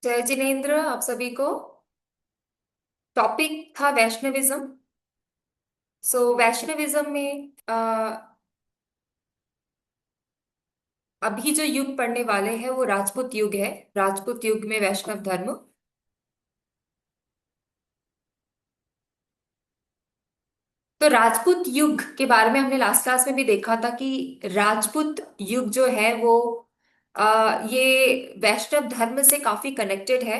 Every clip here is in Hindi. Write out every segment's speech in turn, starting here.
जय जिनेन्द्र आप सभी को। टॉपिक था वैष्णविज्म। वैष्णविज्म में अभी जो युग पढ़ने वाले हैं वो राजपूत युग है। राजपूत युग में वैष्णव धर्म। तो राजपूत युग के बारे में हमने लास्ट क्लास में भी देखा था कि राजपूत युग जो है वो ये वैष्णव धर्म से काफी कनेक्टेड है।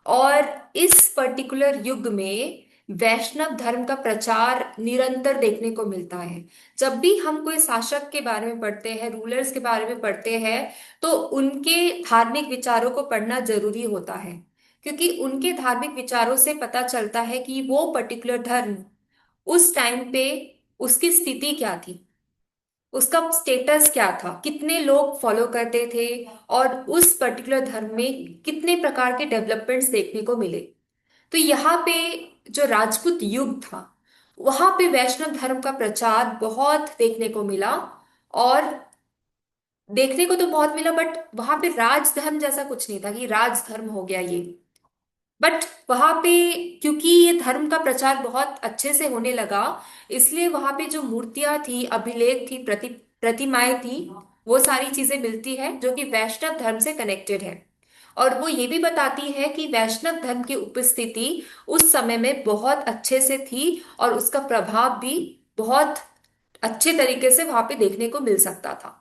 और इस पर्टिकुलर युग में वैष्णव धर्म का प्रचार निरंतर देखने को मिलता है। जब भी हम कोई शासक के बारे में पढ़ते हैं, रूलर्स के बारे में पढ़ते हैं, तो उनके धार्मिक विचारों को पढ़ना जरूरी होता है, क्योंकि उनके धार्मिक विचारों से पता चलता है कि वो पर्टिकुलर धर्म उस टाइम पे उसकी स्थिति क्या थी, उसका स्टेटस क्या था, कितने लोग फॉलो करते थे, और उस पर्टिकुलर धर्म में कितने प्रकार के डेवलपमेंट्स देखने को मिले। तो यहाँ पे जो राजपूत युग था, वहां पे वैष्णव धर्म का प्रचार बहुत देखने को मिला। और देखने को तो बहुत मिला, बट वहां पे राजधर्म जैसा कुछ नहीं था कि राजधर्म हो गया ये। बट वहां पे क्योंकि ये धर्म का प्रचार बहुत अच्छे से होने लगा, इसलिए वहां पे जो मूर्तियां थी, अभिलेख थी, प्रतिमाएं थी, वो सारी चीजें मिलती है जो कि वैष्णव धर्म से कनेक्टेड है। और वो ये भी बताती है कि वैष्णव धर्म की उपस्थिति उस समय में बहुत अच्छे से थी, और उसका प्रभाव भी बहुत अच्छे तरीके से वहां पे देखने को मिल सकता था।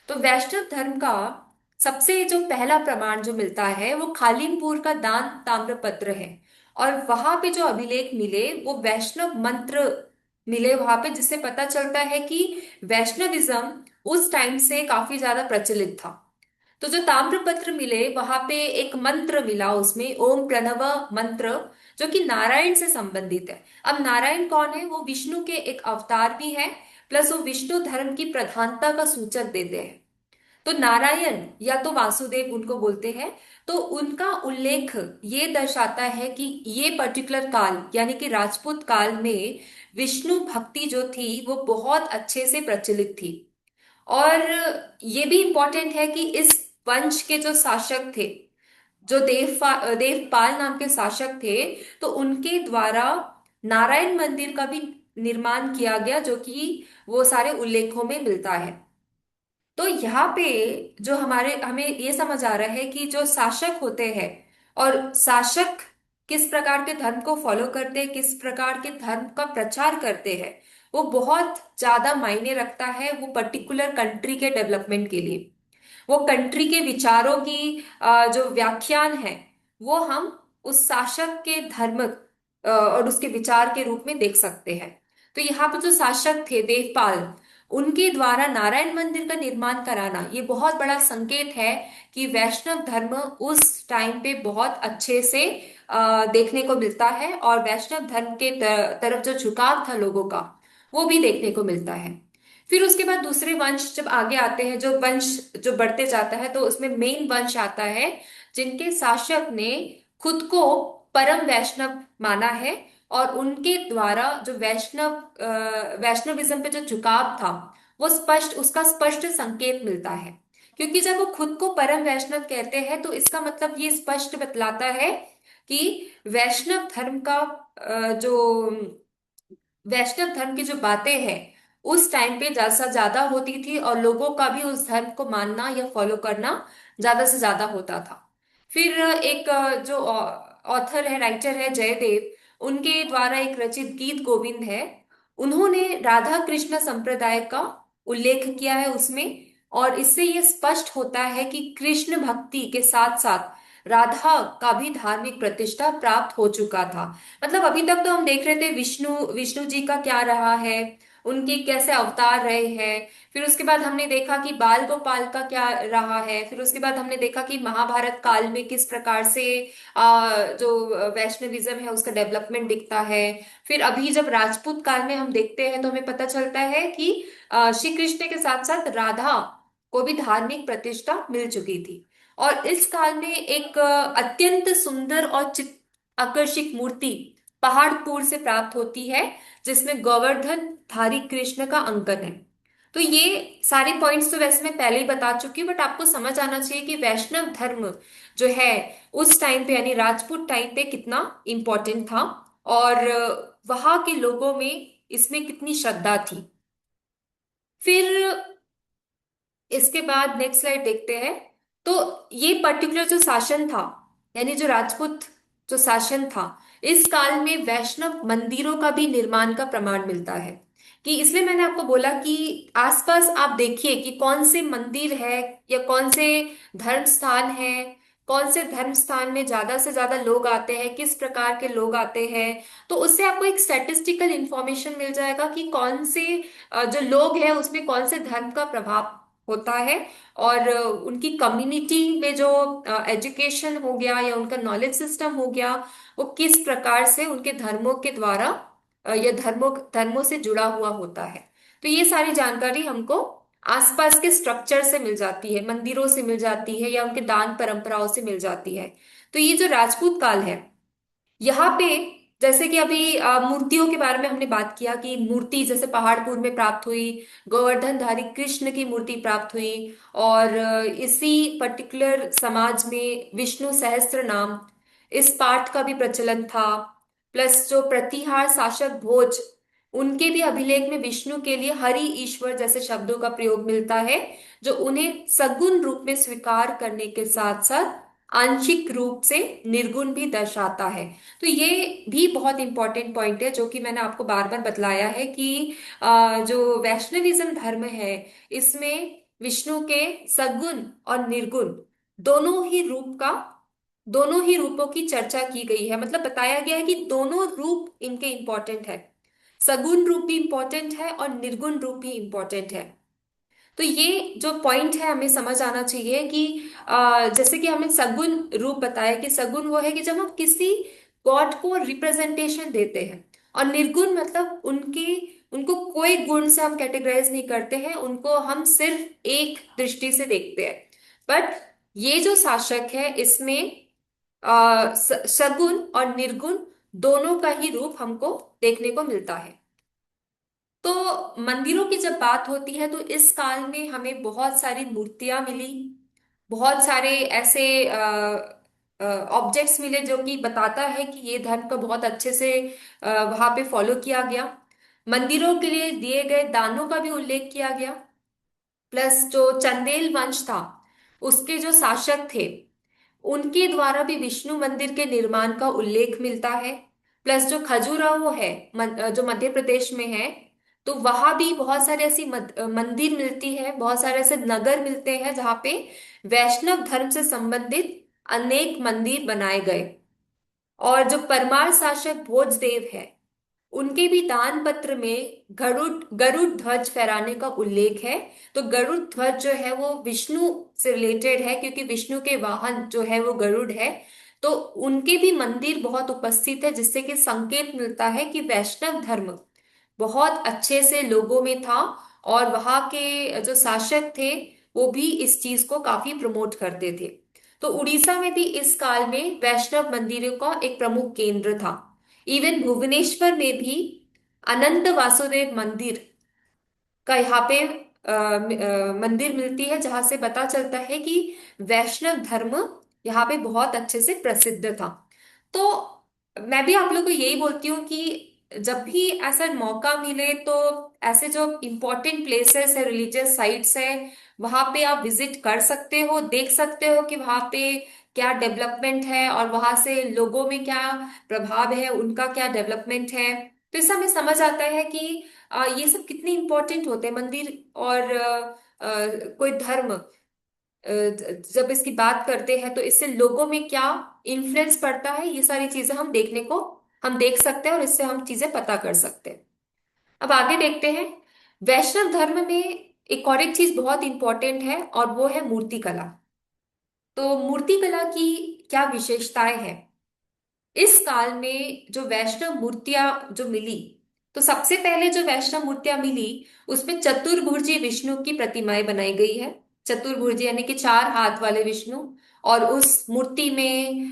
तो वैष्णव धर्म का सबसे जो पहला प्रमाण जो मिलता है वो खालिमपुर का दान ताम्रपत्र है। और वहां पे जो अभिलेख मिले वो वैष्णव मंत्र मिले वहां पे, जिससे पता चलता है कि वैष्णविज्म उस टाइम से काफी ज्यादा प्रचलित था। तो जो ताम्रपत्र मिले वहां पे एक मंत्र मिला, उसमें ओम प्रणव मंत्र, जो कि नारायण से संबंधित है। अब नारायण कौन है? वो विष्णु के एक अवतार भी है, प्लस वो विष्णु धर्म की प्रधानता का सूचक देते हैं। तो नारायण या तो वासुदेव उनको बोलते हैं। तो उनका उल्लेख ये दर्शाता है कि ये पर्टिकुलर काल यानी कि राजपूत काल में विष्णु भक्ति जो थी वो बहुत अच्छे से प्रचलित थी। और ये भी इंपॉर्टेंट है कि इस वंश के जो शासक थे, जो देवपाल नाम के शासक थे, तो उनके द्वारा नारायण मंदिर का भी निर्माण किया गया, जो कि वो सारे उल्लेखों में मिलता है। तो यहाँ पे जो हमारे हमें ये समझ आ रहा है कि जो शासक होते हैं, और शासक किस प्रकार के धर्म को फॉलो करते हैं, किस प्रकार के धर्म का प्रचार करते हैं, वो बहुत ज्यादा मायने रखता है वो पर्टिकुलर कंट्री के डेवलपमेंट के लिए। वो कंट्री के विचारों की जो व्याख्यान है, वो हम उस शासक के धर्म और उसके विचार के रूप में देख सकते हैं। तो यहाँ पर जो शासक थे देवपाल, उनके द्वारा नारायण मंदिर का निर्माण कराना ये बहुत बड़ा संकेत है कि वैष्णव धर्म उस टाइम पे बहुत अच्छे से देखने को मिलता है, और वैष्णव धर्म के तरफ जो झुकाव था लोगों का, वो भी देखने को मिलता है। फिर उसके बाद दूसरे वंश जब आगे आते हैं, जो वंश जो बढ़ते जाता है, तो उसमें मेन वंश आता है जिनके शासक ने खुद को परम वैष्णव माना है। और उनके द्वारा जो वैष्णविज्म पे जो झुकाव था, वो स्पष्ट उसका स्पष्ट संकेत मिलता है। क्योंकि जब वो खुद को परम वैष्णव कहते हैं, तो इसका मतलब ये स्पष्ट बतलाता है कि वैष्णव धर्म का जो वैष्णव धर्म की जो बातें हैं उस टाइम पे ज्यादा से ज्यादा होती थी, और लोगों का भी उस धर्म को मानना या फॉलो करना ज्यादा से ज्यादा होता था। फिर एक जो ऑथर है, राइटर है, जयदेव, उनके द्वारा एक रचित गीत गोविंद है। उन्होंने राधा कृष्ण संप्रदाय का उल्लेख किया है उसमें। और इससे ये स्पष्ट होता है कि कृष्ण भक्ति के साथ साथ राधा का भी धार्मिक प्रतिष्ठा प्राप्त हो चुका था। मतलब अभी तक तो हम देख रहे थे विष्णु विष्णु जी का क्या रहा है, उनके कैसे अवतार रहे हैं। फिर उसके बाद हमने देखा कि बाल गोपाल का क्या रहा है। फिर उसके बाद हमने देखा कि महाभारत काल में किस प्रकार से जो वैष्णविज्म है उसका डेवलपमेंट दिखता है। फिर अभी जब राजपूत काल में हम देखते हैं तो हमें पता चलता है कि श्री कृष्ण के साथ साथ राधा को भी धार्मिक प्रतिष्ठा मिल चुकी थी। और इस काल में एक अत्यंत सुंदर और चित आकर्षक मूर्ति पहाड़पुर से प्राप्त होती है, जिसमें गोवर्धन धारी कृष्ण का अंकन है। तो ये सारे पॉइंट्स तो वैसे मैं पहले ही बता चुकी हूँ, बट आपको समझ आना चाहिए कि वैष्णव धर्म जो है उस टाइम पे यानी राजपूत टाइम पे कितना इम्पोर्टेंट था, और वहां के लोगों में इसमें कितनी श्रद्धा थी। फिर इसके बाद नेक्स्ट स्लाइड देखते हैं। तो ये पर्टिकुलर जो शासन था, यानी जो राजपूत जो शासन था, इस काल में वैष्णव मंदिरों का भी निर्माण का प्रमाण मिलता है। कि इसलिए मैंने आपको बोला कि आसपास आप देखिए कि कौन से मंदिर है या कौन से धर्म स्थान है, कौन से धर्म स्थान में ज्यादा से ज्यादा लोग आते हैं, किस प्रकार के लोग आते हैं। तो उससे आपको एक स्टैटिस्टिकल इंफॉर्मेशन मिल जाएगा कि कौन से जो लोग हैं उसमें कौन से धर्म का प्रभाव होता है, और उनकी कम्युनिटी में जो एजुकेशन हो गया या उनका नॉलेज सिस्टम हो गया, वो किस प्रकार से उनके धर्मों के द्वारा या धर्मों धर्मों से जुड़ा हुआ होता है। तो ये सारी जानकारी हमको आसपास के स्ट्रक्चर से मिल जाती है, मंदिरों से मिल जाती है या उनके दान परंपराओं से मिल जाती है। तो ये जो राजपूत काल है, यहाँ पे जैसे कि अभी मूर्तियों के बारे में हमने बात किया कि मूर्ति जैसे पहाड़पुर में प्राप्त हुई, गोवर्धनधारी कृष्ण की मूर्ति प्राप्त हुई, और इसी पर्टिकुलर समाज में विष्णु सहस्त्र नाम इस पाठ का भी प्रचलन था। प्लस जो प्रतिहार शासक भोज, उनके भी अभिलेख में विष्णु के लिए हरि ईश्वर जैसे शब्दों का प्रयोग मिलता है, जो उन्हें सगुण रूप में स्वीकार करने के साथ साथ आंशिक रूप से निर्गुण भी दर्शाता है। तो ये भी बहुत इंपॉर्टेंट पॉइंट है जो कि मैंने आपको बार बार बतलाया है कि जो वैष्णविज्म धर्म है, इसमें विष्णु के सगुण और निर्गुण दोनों ही रूप का दोनों ही रूपों की चर्चा की गई है। मतलब बताया गया है कि दोनों रूप इनके इंपॉर्टेंट है, सगुण रूप भी इंपॉर्टेंट है और निर्गुण रूप भी इंपॉर्टेंट है। तो ये जो पॉइंट है हमें समझ आना चाहिए कि जैसे कि हमने सगुण रूप बताया कि सगुण वो है कि जब हम किसी गॉड को रिप्रेजेंटेशन देते हैं, और निर्गुण मतलब उनकी उनको कोई गुण से हम कैटेगराइज नहीं करते हैं, उनको हम सिर्फ एक दृष्टि से देखते हैं। बट ये जो शासक है इसमें सगुण और निर्गुण दोनों का ही रूप हमको देखने को मिलता है। तो मंदिरों की जब बात होती है तो इस काल में हमें बहुत सारी मूर्तियां मिली, बहुत सारे ऐसे ऑब्जेक्ट्स मिले जो कि बताता है कि ये धर्म को बहुत अच्छे से वहां पे फॉलो किया गया। मंदिरों के लिए दिए गए दानों का भी उल्लेख किया गया। प्लस जो चंदेल वंश था, उसके जो शासक थे, उनके द्वारा भी विष्णु मंदिर के निर्माण का उल्लेख मिलता है। प्लस जो खजुराहो है, जो मध्य प्रदेश में है, तो वहां भी बहुत सारे ऐसी मंदिर मिलती है, बहुत सारे ऐसे नगर मिलते हैं जहाँ पे वैष्णव धर्म से संबंधित अनेक मंदिर बनाए गए। और जो परमार शासक भोजदेव है, उनके भी दान पत्र में गरुड़ गरुड़ ध्वज फहराने का उल्लेख है। तो गरुड़ ध्वज जो है वो विष्णु से रिलेटेड है, क्योंकि विष्णु के वाहन जो है वो गरुड़ है। तो उनके भी मंदिर बहुत उपस्थित है, जिससे कि संकेत मिलता है कि वैष्णव धर्म बहुत अच्छे से लोगों में था, और वहां के जो शासक थे वो भी इस चीज को काफी प्रमोट करते थे। तो उड़ीसा में भी इस काल में वैष्णव मंदिरों का एक प्रमुख केंद्र था। इवन भुवनेश्वर में भी अनंत वासुदेव मंदिर का यहाँ पे मंदिर मिलती है, जहां से पता चलता है कि वैष्णव धर्म यहाँ पे बहुत अच्छे से प्रसिद्ध था। तो मैं भी आप लोग को यही बोलती हूँ कि जब भी ऐसा मौका मिले तो ऐसे जो इम्पोर्टेंट प्लेसेस है, रिलीजियस साइट्स है, वहां पे आप विजिट कर सकते हो, देख सकते हो कि वहां पे क्या डेवलपमेंट है और वहां से लोगों में क्या प्रभाव है, उनका क्या डेवलपमेंट है। तो इससे हमें समझ आता है कि ये सब कितने इंपॉर्टेंट होते हैं मंदिर, और कोई धर्म जब इसकी बात करते हैं तो इससे लोगों में क्या इन्फ्लुएंस पड़ता है, ये सारी चीजें हम देख सकते हैं और इससे हम चीजें पता कर सकते हैं। अब आगे देखते हैं। वैष्णव धर्म में एक और एक चीज बहुत इंपॉर्टेंट है और वो है मूर्ति कला। तो मूर्ति कला की क्या विशेषताएं हैं? इस काल में जो वैष्णव मूर्तियां जो मिली, तो सबसे पहले जो वैष्णव मूर्तियां मिली उसमें चतुर्भुजी विष्णु की प्रतिमाएं बनाई गई है। चतुर्भुजी यानी कि चार हाथ वाले विष्णु। और उस मूर्ति में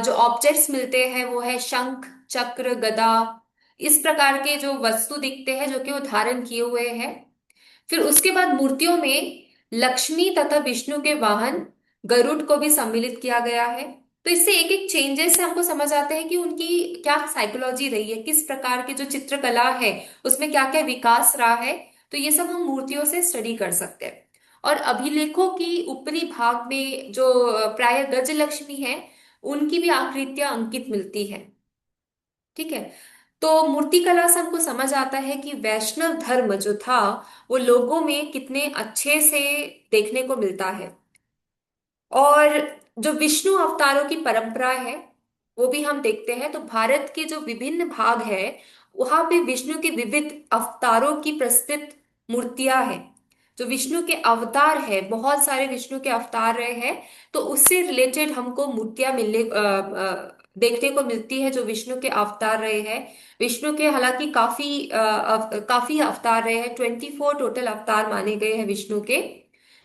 जो ऑब्जेक्ट्स मिलते हैं वो है शंख, चक्र, गदा, इस प्रकार के जो वस्तु दिखते हैं जो कि वो धारण किए हुए हैं। फिर उसके बाद मूर्तियों में लक्ष्मी तथा विष्णु के वाहन गरुड़ को भी सम्मिलित किया गया है। तो इससे एक एक चेंजेस से हमको समझ आते हैं कि उनकी क्या साइकोलॉजी रही है, किस प्रकार की जो चित्रकला है उसमें क्या क्या विकास रहा है। तो ये सब हम मूर्तियों से स्टडी कर सकते हैं। और अभिलेखों की ऊपरी भाग में जो प्राय गज लक्ष्मी है, उनकी भी आकृतियां अंकित मिलती है। ठीक है। तो मूर्तिकला से हमको समझ आता है कि वैष्णव धर्म जो था वो लोगों में कितने अच्छे से देखने को मिलता है। और जो विष्णु अवतारों की परंपरा है वो भी हम देखते हैं। तो भारत के जो विभिन्न भाग है वहां पे विष्णु के विविध अवतारों की प्रस्तुत मूर्तियां हैं। जो विष्णु के अवतार है, बहुत सारे विष्णु के अवतार रहे हैं, तो उससे रिलेटेड हमको मूर्तियां देखने को मिलती है जो विष्णु के अवतार रहे हैं। विष्णु के हालांकि काफी अवतार रहे हैं, 24 टोटल अवतार माने गए हैं विष्णु के।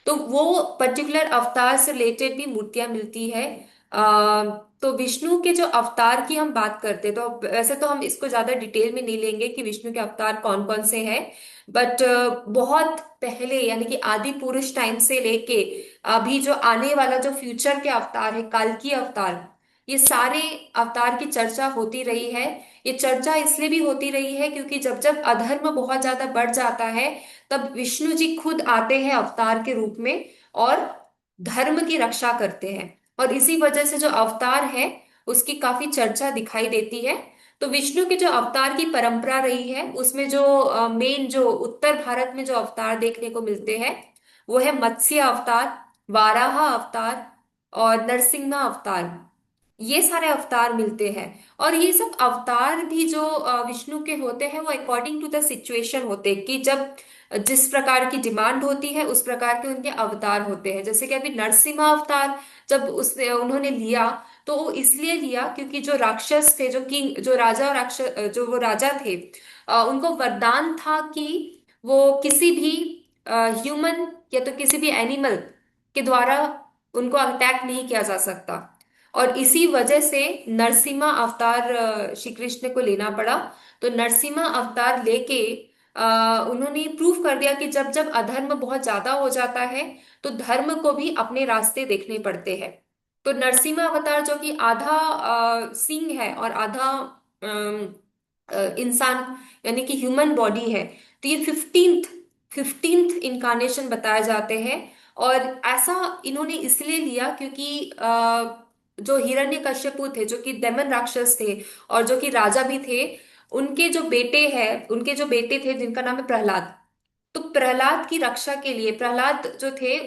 तो वो पर्टिकुलर अवतार से रिलेटेड भी मूर्तियां मिलती है। आ, तो विष्णु के जो अवतार की हम बात करते हैं, तो वैसे तो हम इसको ज्यादा डिटेल में नहीं लेंगे कि विष्णु के अवतार कौन कौन से हैं। बट बहुत पहले यानी कि आदि पुरुष टाइम से लेके अभी जो आने वाला जो फ्यूचर के अवतार है, काल की अवतार, ये सारे अवतार की चर्चा होती रही है। ये चर्चा इसलिए भी होती रही है क्योंकि जब जब अधर्म बहुत ज्यादा बढ़ जाता है तब विष्णु जी खुद आते हैं अवतार के रूप में और धर्म की रक्षा करते हैं। और इसी वजह से जो अवतार है उसकी काफी चर्चा दिखाई देती है। तो विष्णु के जो अवतार की परंपरा रही है उसमें जो मेन जो उत्तर भारत में जो अवतार देखने को मिलते हैं वो है मत्स्य अवतार, वाराह अवतार और नरसिंह अवतार। ये सारे अवतार मिलते हैं। और ये सब अवतार भी जो विष्णु के होते हैं वो अकॉर्डिंग टू द सिचुएशन होते हैं कि जब जिस प्रकार की डिमांड होती है उस प्रकार के उनके अवतार होते हैं। जैसे कि अभी नरसिम्हा अवतार जब उसने उन्होंने लिया तो वो इसलिए लिया क्योंकि जो राक्षस थे, जो किंग, जो राजा और राक्षस, जो वो राजा थे, उनको वरदान था कि वो किसी भी ह्यूमन या तो किसी भी एनिमल के द्वारा उनको अटैक नहीं किया जा सकता। और इसी वजह से नरसिम्हा अवतार श्री कृष्ण को लेना पड़ा। तो नरसिम्हा अवतार लेके उन्होंने प्रूव कर दिया कि जब जब अधर्म बहुत ज्यादा हो जाता है तो धर्म को भी अपने रास्ते देखने पड़ते हैं। तो नरसिम्हा अवतार जो कि आधा सिंह है और आधा इंसान यानी कि ह्यूमन बॉडी है, तो ये फिफ्टींथ इनकारनेशन बताए जाते हैं। और ऐसा इन्होंने इसलिए लिया क्योंकि जो हिरण्यकश्यपु थे जो कि दैमन राक्षस थे और जो कि राजा भी थे, उनके जो बेटे थे जिनका नाम है प्रहलाद। तो प्रहलाद की रक्षा के लिए प्रहलाद जो थे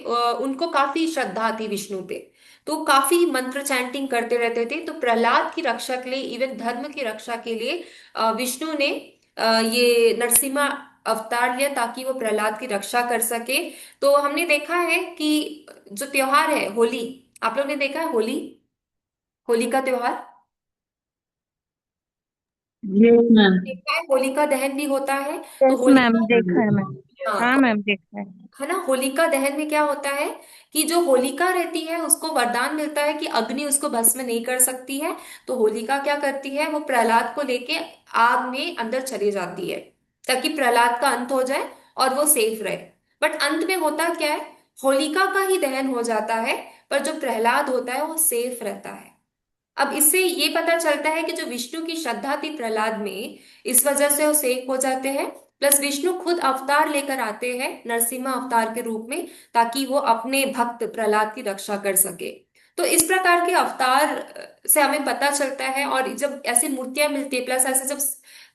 उनको काफी श्रद्धा थी विष्णु पे। तो काफी मंत्र चैंटिंग करते रहते थे। तो प्रहलाद की रक्षा के लिए, इवन धर्म की रक्षा के लिए विष्णु ने ये नरसिम्हा अवतार लिया ताकि वो प्रहलाद की रक्षा कर सके। तो हमने देखा है कि जो त्योहार है होली, आप लोग ने देखा है होली, होली का त्योहार यस मैम। देखा है, होलिका दहन भी होता है। तो यस मैम, होलिका, देखा है मैम। हाँ हाँ, मैम, देखा है। है ना, होलिका दहन में क्या होता है कि जो होलिका रहती है उसको वरदान मिलता है कि अग्नि उसको भस्म नहीं कर सकती है। तो होलिका क्या करती है, वो प्रहलाद को लेके आग में अंदर चली जाती है ताकि प्रहलाद का अंत हो जाए और वो सेफ रहे। बट अंत में होता क्या है, होलिका का ही दहन हो जाता है पर जो प्रहलाद होता है वो सेफ रहता है। अब इससे ये पता चलता है कि जो विष्णु की श्रद्धा थी प्रहलाद में, इस वजह से वो सेफ हो जाते हैं। प्लस विष्णु खुद अवतार लेकर आते हैं नरसिम्हा अवतार के रूप में ताकि वो अपने भक्त प्रहलाद की रक्षा कर सके। तो इस प्रकार के अवतार से हमें पता चलता है। और जब ऐसी मूर्तियां मिलती है प्लस ऐसे जब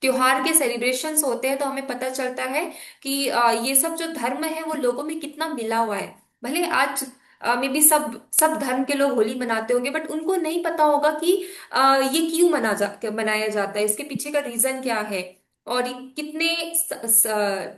त्योहार के सेलिब्रेशंस होते हैं तो हमें पता चलता है कि ये सब जो धर्म है वो लोगों में कितना मिला हुआ है। भले आज मे बी सब सब धर्म के लोग होली मनाते होंगे बट उनको नहीं पता होगा कि ये क्यों मनाया जाता है, इसके पीछे का रीजन क्या है और ये कितने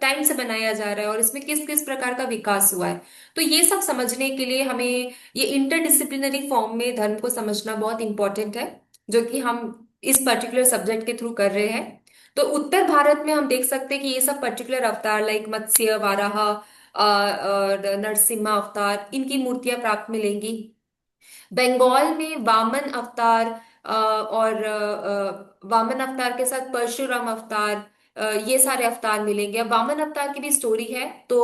टाइम से मनाया जा रहा है और इसमें किस किस प्रकार का विकास हुआ है। तो ये सब समझने के लिए हमें ये इंटरडिसिप्लिनरी फॉर्म में धर्म को समझना बहुत इंपॉर्टेंट है, जो कि हम इस पर्टिकुलर सब्जेक्ट के थ्रू कर रहे हैं। तो उत्तर भारत में हम देख सकते हैं कि ये सब पर्टिकुलर अवतार लाइक मत्स्य, वाराह और नरसिम्हा अवतार, इनकी मूर्तियां प्राप्त मिलेंगी। बंगाल में वामन अवतार और वामन अवतार के साथ परशुराम अवतार, ये सारे अवतार मिलेंगे। अब वामन अवतार की भी स्टोरी है। तो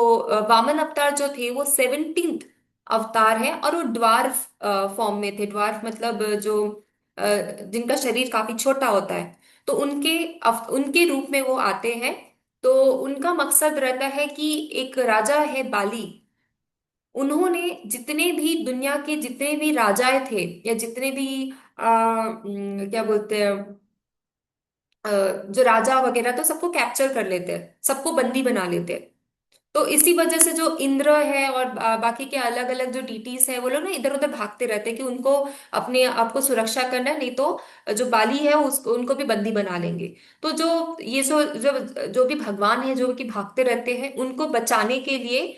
वामन अवतार जो थे वो 17th अवतार है, और वो ड्वार्फ फॉर्म में थे। ड्वार्फ मतलब जो जिनका शरीर काफी छोटा होता है, तो उनके रूप में वो आते हैं। तो उनका मकसद रहता है कि एक राजा है बाली, उन्होंने जितने भी दुनिया के जितने भी राजाएं थे, या जितने भी क्या बोलते हैं, अ, जो राजा वगैरह, तो सबको कैप्चर कर लेते हैं, सबको बंदी बना लेते हैं। तो इसी वजह से जो इंद्र है और बाकी के अलग अलग जो डीटीज है, वो लोग ना इधर उधर भागते रहते हैं कि उनको अपने आप को सुरक्षा करना है, नहीं तो जो बाली है उसको उनको भी बंदी बना लेंगे। तो जो ये जो भी भगवान है जो कि भागते रहते हैं, उनको बचाने के लिए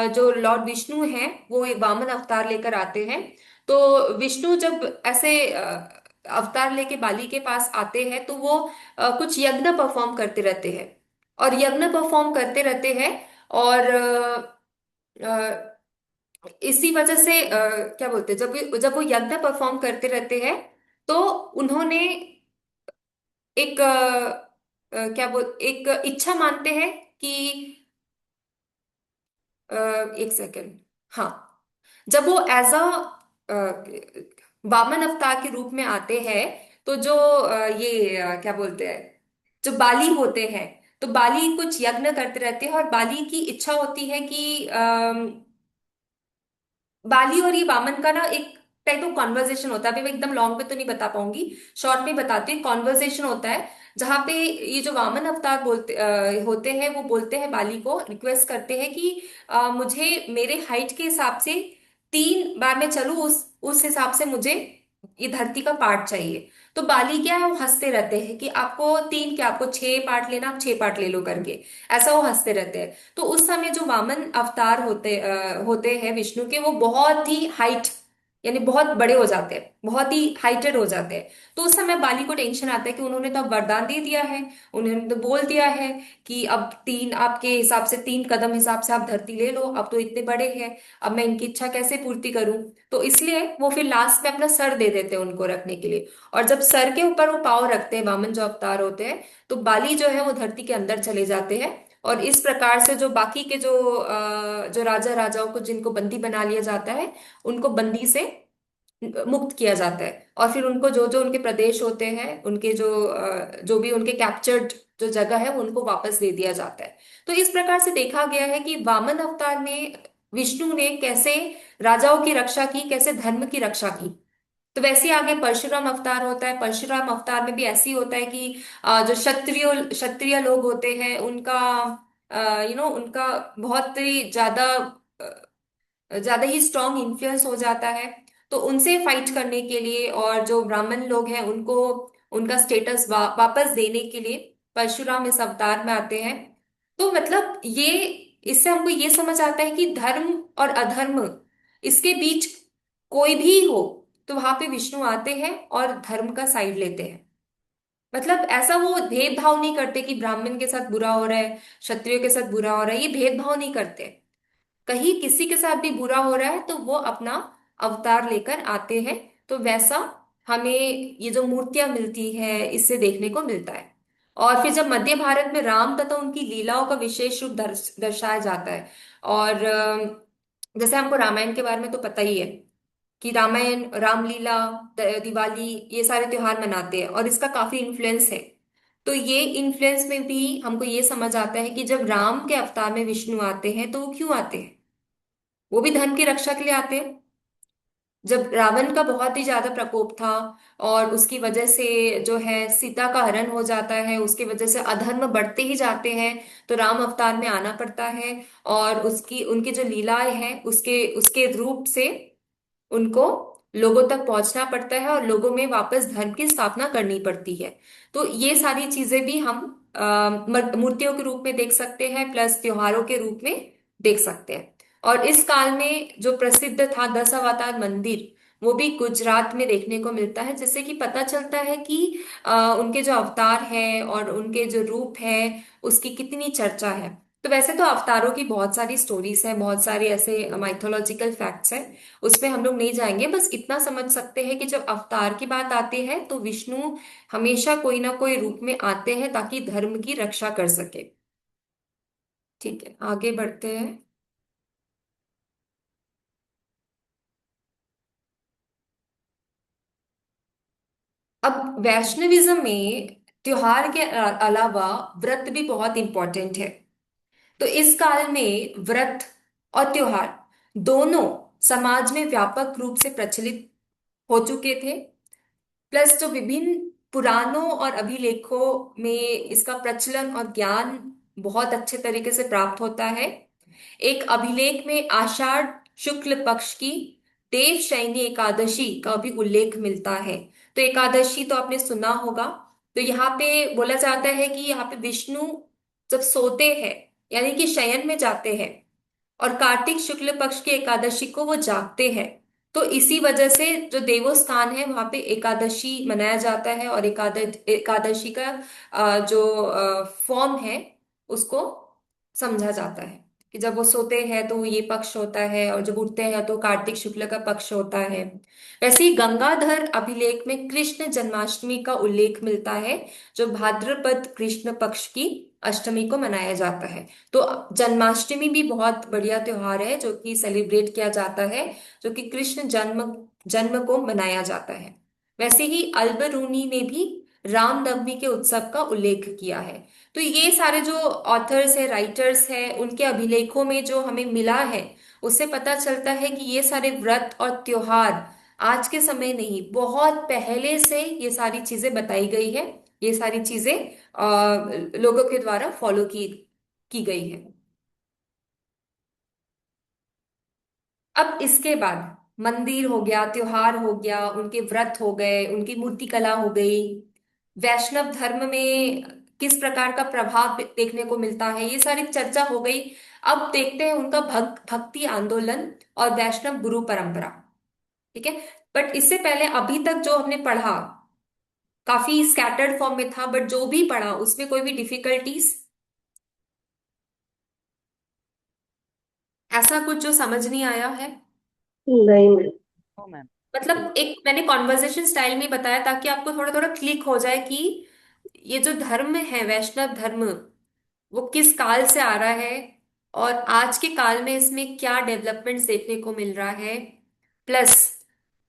जो लॉर्ड विष्णु हैं वो एक वामन अवतार लेकर आते हैं। तो विष्णु जब ऐसे अवतार लेके बाली के पास आते हैं, तो वो कुछ यज्ञ परफॉर्म करते रहते हैं, और यज्ञ परफॉर्म करते रहते हैं। और इसी वजह से क्या बोलते हैं, जब वो यज्ञ परफॉर्म करते रहते हैं, तो उन्होंने एक क्या बोल एक इच्छा मानते हैं कि एक सेकेंड, हाँ, जब वो एज अ वामन अवतार के रूप में आते हैं, तो जो क्या बोलते हैं, जो बाली होते हैं, तो बाली कुछ यज्ञ करते रहते हैं, और बाली की इच्छा होती है कि बाली और ये वामन का ना एक टाइप ऑफ कॉन्वर्जेशन होता है। अभी मैं एकदम लॉन्ग में तो नहीं बता पाऊंगी, शॉर्ट में बताती हूँ। कॉन्वर्जेशन होता है जहाँ पे ये जो वामन अवतार होते हैं, वो बोलते हैं बाली को, रिक्वेस्ट करते हैं कि मुझे मेरे हाइट के हिसाब से 3 बार मैं चलूँ, उस हिसाब से मुझे ये धरती का पार्ट चाहिए। तो बाली क्या है, वो हंसते रहते हैं कि आपको 3 क्या, आपको 6 पार्ट लेना, आप 6 पार्ट ले लो करके, ऐसा वो हंसते रहते हैं। तो उस समय जो वामन अवतार होते हैं विष्णु के, वो बहुत ही हाइट, यानी बहुत बड़े हो जाते हैं, बहुत ही हाइटेड हो जाते हैं। तो उस समय बाली को टेंशन आता है कि उन्होंने तो अब वरदान दे दिया है, उन्होंने तो बोल दिया है कि अब 3, आपके हिसाब से 3 कदम हिसाब से आप धरती ले लो, अब तो इतने बड़े हैं, अब मैं इनकी इच्छा कैसे पूर्ति करूं। तो इसलिए वो फिर लास्ट में अपना सर दे देते हैं उनको रखने के लिए। और जब सर के ऊपर वो पाँव रखते हैं, वामन जो अवतार होते हैं, तो बाली जो है वो धरती के अंदर चले जाते हैं। और इस प्रकार से जो बाकी के जो राजा राजाओं को जिनको बंदी बना लिया जाता है, उनको बंदी से मुक्त किया जाता है। और फिर उनको जो जो उनके प्रदेश होते हैं, उनके जो भी उनके कैप्चर्ड जो जगह है, वो उनको वापस दे दिया जाता है। तो इस प्रकार से देखा गया है कि वामन अवतार में विष्णु ने कैसे राजाओं की रक्षा की, कैसे धर्म की रक्षा की। तो वैसे आगे परशुराम अवतार होता है। परशुराम अवतार में भी ऐसी होता है कि जो क्षत्रिय क्षत्रिय लोग होते हैं, उनका उनका बहुत ही ज्यादा ही स्ट्रांग इन्फ्लुएंस हो जाता है। तो उनसे फाइट करने के लिए, और जो ब्राह्मण लोग हैं उनको उनका स्टेटस वापस देने के लिए परशुराम इस अवतार में आते हैं। तो मतलब ये, इससे हमको ये समझ आता है कि धर्म और अधर्म, इसके बीच कोई भी हो, तो वहां पे विष्णु आते हैं और धर्म का साइड लेते हैं। मतलब ऐसा वो भेदभाव नहीं करते कि ब्राह्मण के साथ बुरा हो रहा है, क्षत्रियो के साथ बुरा हो रहा है, ये भेदभाव नहीं करते। कहीं किसी के साथ भी बुरा हो रहा है तो वो अपना अवतार लेकर आते हैं। तो वैसा हमें ये जो मूर्तियां मिलती है, इससे देखने को मिलता है। और फिर जब मध्य भारत में राम तथा उनकी लीलाओं का विशेष रूप दर्शाया जाता है। और जैसे हमको रामायण के बारे में तो पता ही है कि रामायण, रामलीला, दिवाली, ये सारे त्योहार मनाते हैं, और इसका काफी इन्फ्लुएंस है। तो ये इन्फ्लुएंस में भी हमको ये समझ आता है कि जब राम के अवतार में विष्णु आते हैं, तो वो क्यों आते हैं। वो भी धर्म की रक्षा के लिए आते हैं। जब रावण का बहुत ही ज्यादा प्रकोप था, और उसकी वजह से जो है सीता का हरण हो जाता है, उसकी वजह से अधर्म बढ़ते ही जाते हैं, तो राम अवतार में आना पड़ता है। और उसकी उनकी जो लीलाएं हैं, उसके उसके रूप से उनको लोगों तक पहुंचना पड़ता है, और लोगों में वापस धर्म की स्थापना करनी पड़ती है। तो ये सारी चीजें भी हम मूर्तियों के रूप में देख सकते हैं, प्लस त्योहारों के रूप में देख सकते हैं। और इस काल में जो प्रसिद्ध था 10 अवतार मंदिर, वो भी गुजरात में देखने को मिलता है, जिससे कि पता चलता है कि उनके जो अवतार है और उनके जो रूप है, उसकी कितनी चर्चा है। तो वैसे तो अवतारों की बहुत सारी स्टोरीज हैं, बहुत सारे ऐसे माइथोलॉजिकल फैक्ट्स हैं, उसमें हम लोग नहीं जाएंगे। बस इतना समझ सकते हैं कि जब अवतार की बात आती है तो विष्णु हमेशा कोई ना कोई रूप में आते हैं ताकि धर्म की रक्षा कर सके। ठीक है, आगे बढ़ते हैं। अब वैष्णविज्म में त्योहार के अलावा व्रत भी बहुत इंपॉर्टेंट है। तो इस काल में व्रत और त्योहार दोनों समाज में व्यापक रूप से प्रचलित हो चुके थे। प्लस जो विभिन्न पुराणों और अभिलेखों में इसका प्रचलन और ज्ञान बहुत अच्छे तरीके से प्राप्त होता है। एक अभिलेख में आषाढ़ शुक्ल पक्ष की देवशयनी एकादशी का भी उल्लेख मिलता है। तो एकादशी तो आपने सुना होगा। तो यहाँ पे बोला जाता है कि यहाँ पे विष्णु जब सोते हैं, यानी कि शयन में जाते हैं, और कार्तिक शुक्ल पक्ष की एकादशी को वो जागते हैं। तो इसी वजह से जो देवस्थान है वहां पे एकादशी मनाया जाता है, और एकादशी का जो फॉर्म है उसको समझा जाता है कि जब वो सोते हैं तो ये पक्ष होता है, और जब उठते हैं तो कार्तिक शुक्ल का पक्ष होता है। वैसे ही गंगाधर अभिलेख में कृष्ण जन्माष्टमी का उल्लेख मिलता है, जो भाद्रपद कृष्ण पक्ष की अष्टमी को मनाया जाता है। तो जन्माष्टमी भी बहुत बढ़िया त्योहार है जो कि सेलिब्रेट किया जाता है, जो कि कृष्ण जन्म जन्म को मनाया जाता है। वैसे ही अल्बरूनी ने भी रामनवमी के उत्सव का उल्लेख किया है। तो ये सारे जो ऑथर्स है, राइटर्स है, उनके अभिलेखों में जो हमें मिला है उससे पता चलता है कि ये सारे व्रत और त्योहार आज के समय नहीं, बहुत पहले से ये सारी चीजें बताई गई है। ये सारी चीजें लोगों के द्वारा फॉलो की गई है। अब इसके बाद मंदिर हो गया, त्योहार हो गया, उनके व्रत हो गए, उनकी मूर्ति कला हो गई। वैष्णव धर्म में किस प्रकार का प्रभाव देखने को मिलता है, ये सारी चर्चा हो गई। अब देखते हैं उनका भक्ति आंदोलन और वैष्णव गुरु परंपरा। ठीक है। बट इससे पहले अभी तक जो हमने पढ़ा काफी स्कैटर्ड फॉर्म में था, बट जो भी पढ़ा उसमें कोई भी डिफिकल्टीज, ऐसा कुछ जो समझ नहीं आया है? नहीं मैम। No ma'am. मतलब एक मैंने कॉन्वर्सेशन स्टाइल में बताया ताकि आपको थोड़ा थोड़ा क्लिक हो जाए कि ये जो धर्म है वैष्णव धर्म, वो किस काल से आ रहा है, और आज के काल में इसमें क्या डेवलपमेंट्स देखने को मिल रहा है। प्लस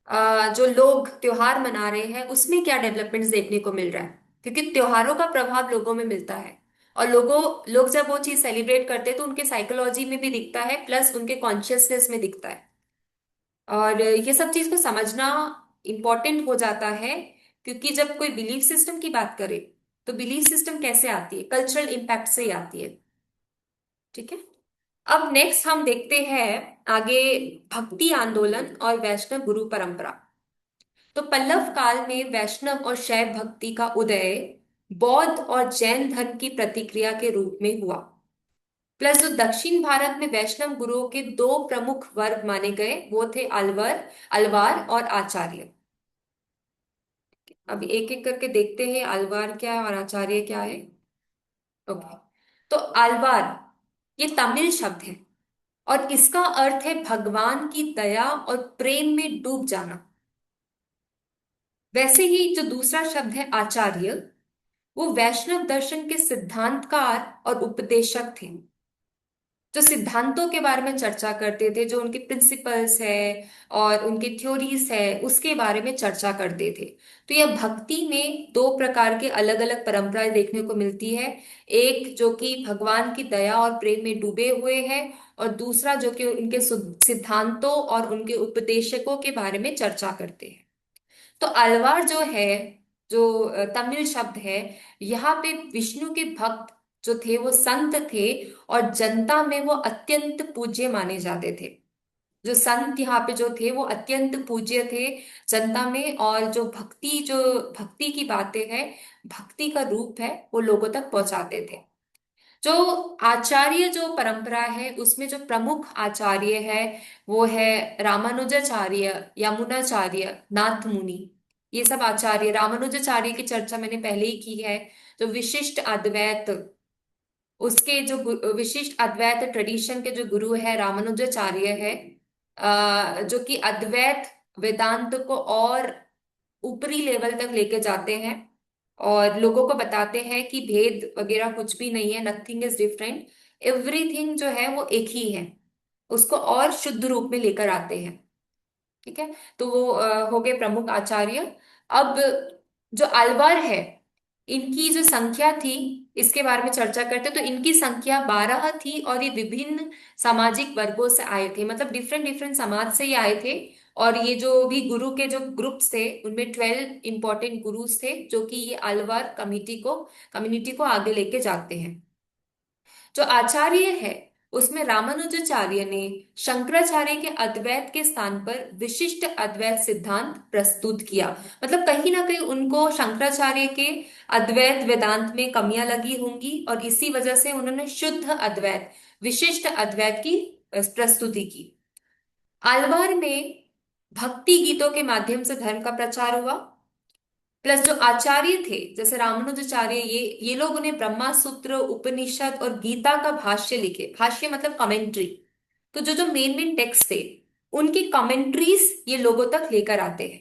जो लोग त्योहार मना रहे हैं उसमें क्या डेवलपमेंट्स देखने को मिल रहा है, क्योंकि त्योहारों का प्रभाव लोगों में मिलता है। और लोग जब वो चीज सेलिब्रेट करते हैं तो उनके साइकोलॉजी में भी दिखता है, प्लस उनके कॉन्शियसनेस में दिखता है। और ये सब चीज को समझना इम्पोर्टेंट हो जाता है, क्योंकि जब कोई बिलीफ सिस्टम की बात करे तो बिलीफ सिस्टम कैसे आती है, कल्चरल इम्पैक्ट से ही आती है। ठीक है। अब नेक्स्ट हम देखते हैं आगे भक्ति आंदोलन और वैष्णव गुरु परंपरा। तो पल्लव काल में वैष्णव और शैव भक्ति का उदय बौद्ध और जैन धर्म की प्रतिक्रिया के रूप में हुआ। प्लस जो दक्षिण भारत में वैष्णव गुरुओं के दो प्रमुख वर्ग माने गए वो थे अलवार और आचार्य। अब एक एक करके देखते हैं अलवार क्या है और आचार्य क्या है। ओके। तो अलवार ये तमिल शब्द है, और इसका अर्थ है भगवान की दया और प्रेम में डूब जाना। वैसे ही जो दूसरा शब्द है आचार्य, वो वैष्णव दर्शन के सिद्धांतकार और उपदेशक थे, जो सिद्धांतों के बारे में चर्चा करते थे, जो उनके प्रिंसिपल्स है और उनकी थ्योरीज है उसके बारे में चर्चा करते थे। तो यह भक्ति में दो प्रकार के अलग अलग परंपराएं देखने को मिलती है। एक जो कि भगवान की दया और प्रेम में डूबे हुए हैं, और दूसरा जो कि उनके सिद्धांतों और उनके उपदेशकों के बारे में चर्चा करते हैं। तो अलवार जो है, जो तमिल शब्द है, यहाँ पे विष्णु के भक्त जो थे वो संत थे, और जनता में वो अत्यंत पूज्य माने जाते थे। जो संत यहाँ पे जो थे वो अत्यंत पूज्य थे जनता में, और जो भक्ति की बातें हैं, भक्ति का रूप है, वो लोगों तक पहुंचाते थे। जो आचार्य जो परंपरा है उसमें जो प्रमुख आचार्य है वो है रामानुजाचार्य, यमुनाचार्य, नाथ मुनि। ये सब आचार्य, रामानुजाचार्य की चर्चा मैंने पहले ही की है, जो विशिष्ट अद्वैत उसके जो विशिष्ट अद्वैत ट्रेडिशन के जो गुरु है रामानुजाचार्य है, जो कि अद्वैत वेदांत को और ऊपरी लेवल तक लेके जाते हैं और लोगों को बताते हैं कि भेद वगैरह कुछ भी नहीं है, नथिंग इज डिफरेंट, एवरीथिंग जो है वो एक ही है, उसको और शुद्ध रूप में लेकर आते हैं। ठीक है, तो वो हो गए प्रमुख आचार्य। अब जो अलवर है, इनकी जो संख्या थी, इसके बारे में चर्चा करते तो इनकी संख्या 12 थी और ये विभिन्न सामाजिक वर्गों से आए थे, मतलब डिफरेंट डिफरेंट समाज से ही आए थे। और ये जो भी गुरु के जो ग्रुप्स थे उनमें 12 इंपॉर्टेंट गुरुज थे जो कि ये अलवर कम्युनिटी को आगे लेके जाते हैं। जो आचार्य है उसमें रामानुजाचार्य ने शंकराचार्य के अद्वैत के स्थान पर विशिष्ट अद्वैत सिद्धांत प्रस्तुत किया। मतलब कहीं ना कहीं उनको शंकराचार्य के अद्वैत वेदांत में कमियां लगी होंगी और इसी वजह से उन्होंने शुद्ध अद्वैत, विशिष्ट अद्वैत की प्रस्तुति की। आलवार में भक्ति गीतों के माध्यम से धर्म का प्रचार हुआ। प्लस जो आचार्य थे जैसे रामानुजाचार्य, ये लोग उन्हें ब्रह्मा सूत्र, उपनिषद और गीता का भाष्य लिखे, भाष्य मतलब कमेंट्री, तो जो जो मेन मेन टेक्स्ट थे उनकी कमेंट्रीज ये लोगों तक लेकर आते हैं।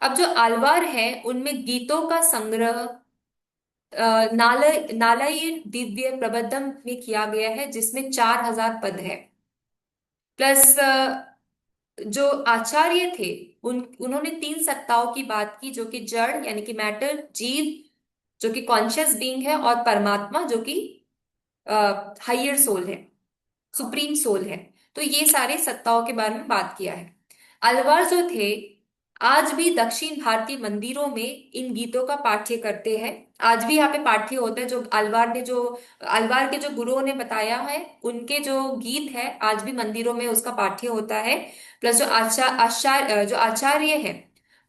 अब जो आलवार है उनमें गीतों का संग्रह नालय दिव्य प्रबंधम में किया गया है जिसमें 4000 पद है। प्लस जो आचार्य थे उन्होंने 3 सत्ताओं की बात की, जो कि जड़ यानी कि मैटर, जीव जो कि कॉन्शियस बीइंग है, और परमात्मा जो कि हायर सोल है, सुप्रीम सोल है। तो ये सारे सत्ताओं के बारे में बात किया है। अलवार जो थे आज भी दक्षिण भारतीय मंदिरों में इन गीतों का पाठ्य करते हैं। आज भी यहाँ पे पाठ्य होता है, जो अलवार के जो गुरुओं ने बताया है उनके जो गीत है आज भी मंदिरों में उसका पाठ्य होता है। प्लस जो आचार्य है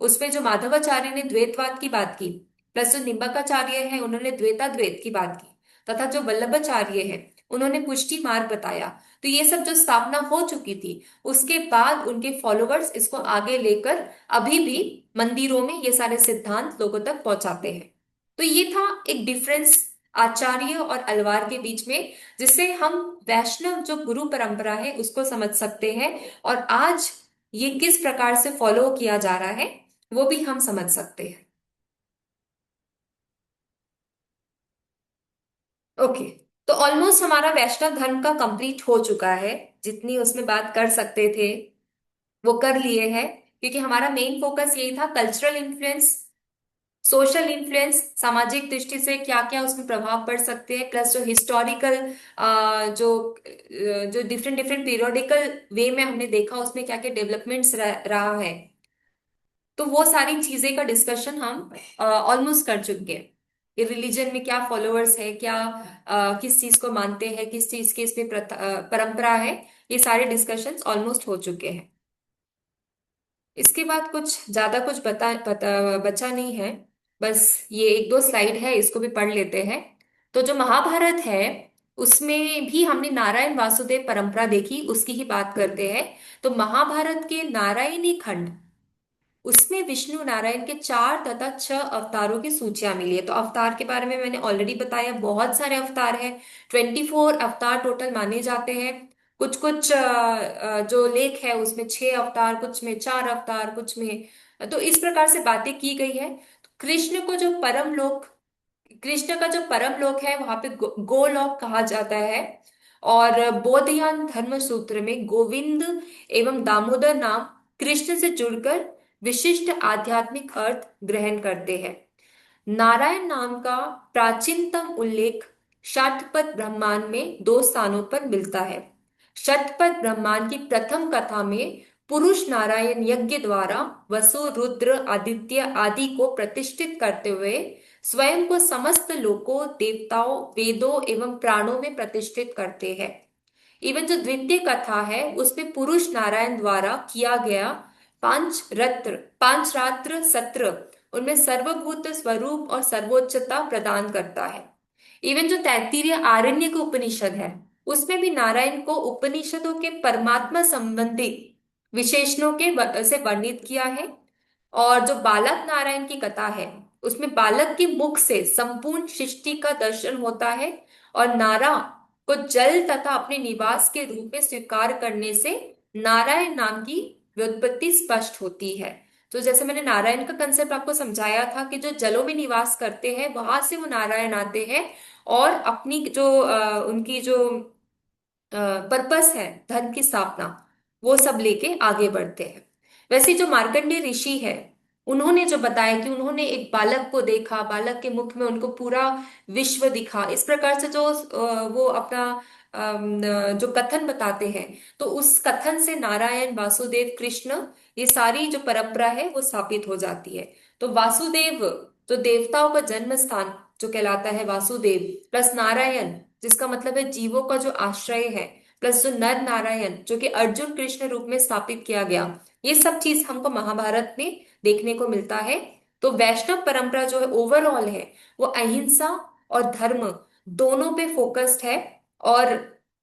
उसमें जो माधवाचार्य ने द्वैतवाद की बात की, प्लस जो निम्बकाचार्य है उन्होंने द्वैताद्वैत की बात की, तथा जो वल्लभाचार्य है उन्होंने पुष्टि मार्ग बताया। तो ये सब जो स्थापना हो चुकी थी उसके बाद उनके फॉलोअर्स इसको आगे लेकर अभी भी मंदिरों में ये सारे सिद्धांत लोगों तक पहुंचाते हैं। तो ये था एक डिफरेंस आचार्य और अलवार के बीच में, जिससे हम वैष्णव जो गुरु परंपरा है उसको समझ सकते हैं और आज ये किस प्रकार से फॉलो किया जा रहा है वो भी हम समझ सकते हैं। ओके, तो ऑलमोस्ट हमारा वैष्णव धर्म का कंप्लीट हो चुका है, जितनी उसमें बात कर सकते थे वो कर लिए हैं, क्योंकि हमारा मेन फोकस यही था कल्चरल इन्फ्लुएंस, सोशल इन्फ्लुएंस, सामाजिक दृष्टि से क्या क्या उसमें प्रभाव पड़ सकते हैं, प्लस जो हिस्टोरिकल जो जो डिफरेंट डिफरेंट पीरियोडिकल वे में हमने देखा उसमें क्या क्या डेवलपमेंट्स रहा है। तो वो सारी चीजें का डिस्कशन हम ऑलमोस्ट कर चुके हैं। ये रिलीजन में क्या फॉलोअर्स है, क्या किस चीज को मानते हैं, किस चीज की इसमें परंपरा है, ये सारे डिस्कशंस ऑलमोस्ट हो चुके हैं। इसके बाद कुछ ज्यादा कुछ बचा नहीं है, बस ये एक दो स्लाइड है इसको भी पढ़ लेते हैं। तो जो महाभारत है उसमें भी हमने नारायण वासुदेव परंपरा देखी, उसकी ही बात करते हैं। तो महाभारत के नारायणी खंड, उसमें विष्णु नारायण के 4 तथा 6 अवतारों की सूचियां मिली है। तो अवतार के बारे में मैंने ऑलरेडी बताया, बहुत सारे अवतार हैं, 24 अवतार टोटल माने जाते हैं। कुछ कुछ जो लेख है उसमें 6 अवतार, कुछ में 4 अवतार, कुछ में, तो इस प्रकार से बातें की गई है। तो कृष्ण का जो परम लोक है वहां पे गोलोक कहा जाता है। और बौद्धयान धर्म सूत्र में गोविंद एवं दामोदर नाम कृष्ण से जुड़कर विशिष्ट आध्यात्मिक अर्थ ग्रहण करते हैं। नारायण नाम का प्राचीनतम उल्लेख शतपथ ब्रह्मांड में 2 स्थानों पर मिलता है। शतपथ ब्रह्मांड की प्रथम कथा में पुरुष नारायण यज्ञ द्वारा वसु, रुद्र, आदित्य आदि को प्रतिष्ठित करते हुए स्वयं को समस्त लोकों, देवताओं, वेदों एवं प्राणों में प्रतिष्ठित करते हैं। इवन जो द्वितीय कथा है उसमें पुरुष नारायण द्वारा किया गया पांच रात्र सत्र उनमें सर्वभूत स्वरूप और सर्वोच्चता प्रदान करता है। इवन जो तैत्तिरीय आरण्यक उपनिषद है उसमें भी नारायण को उपनिषदों के परमात्मा संबंधी विशेषणों से वर्णित किया है। और जो बालक नारायण की कथा है उसमें बालक के मुख से संपूर्ण सृष्टि का दर्शन होता है और नारा को जल तथा अपने निवास के रूप में स्वीकार करने से नारायण नाम की व्युत्पत्ति स्पष्ट होती है। तो जैसे मैंने नारायण का कंसेप्ट आपको समझाया था कि जो जलों में निवास करते हैं वहां से वो नारायण आते हैं और अपनी जो उनकी जो पर्पस है धर्म की स्थापना, वो सब लेके आगे बढ़ते हैं। वैसे जो मार्कंडेय ऋषि है, उन्होंने जो बताया कि उन्होंने एक बालक को देखा, बालक के मुख में उनको पूरा विश्व दिखा, इस प्रकार से जो वो अपना जो कथन बताते हैं, तो उस कथन से नारायण, वासुदेव, कृष्ण, ये सारी जो परंपरा है वो स्थापित हो जाती है। तो वासुदेव जो देवताओं का जन्म स्थान जो कहलाता है वासुदेव, प्लस नारायण जिसका मतलब है जीवों का जो आश्रय है, प्लस जो नर नारायण जो कि अर्जुन कृष्ण रूप में स्थापित किया गया, ये सब चीज हमको महाभारत में देखने को मिलता है। तो वैष्णव परंपरा जो है ओवरऑल है, वो अहिंसा और धर्म दोनों पे फोकस्ड है। और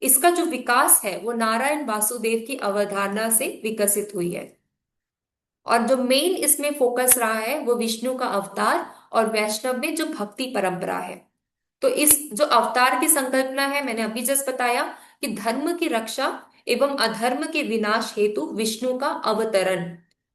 इसका जो विकास है वो नारायण वासुदेव की अवधारणा से विकसित हुई है। और जो मेन इसमें फोकस रहा है वो विष्णु का अवतार और वैष्णव में जो भक्ति परंपरा है। तो इस जो अवतार की संकल्पना है, मैंने अभी जस्ट बताया कि धर्म की रक्षा एवं अधर्म के विनाश हेतु विष्णु का अवतरण,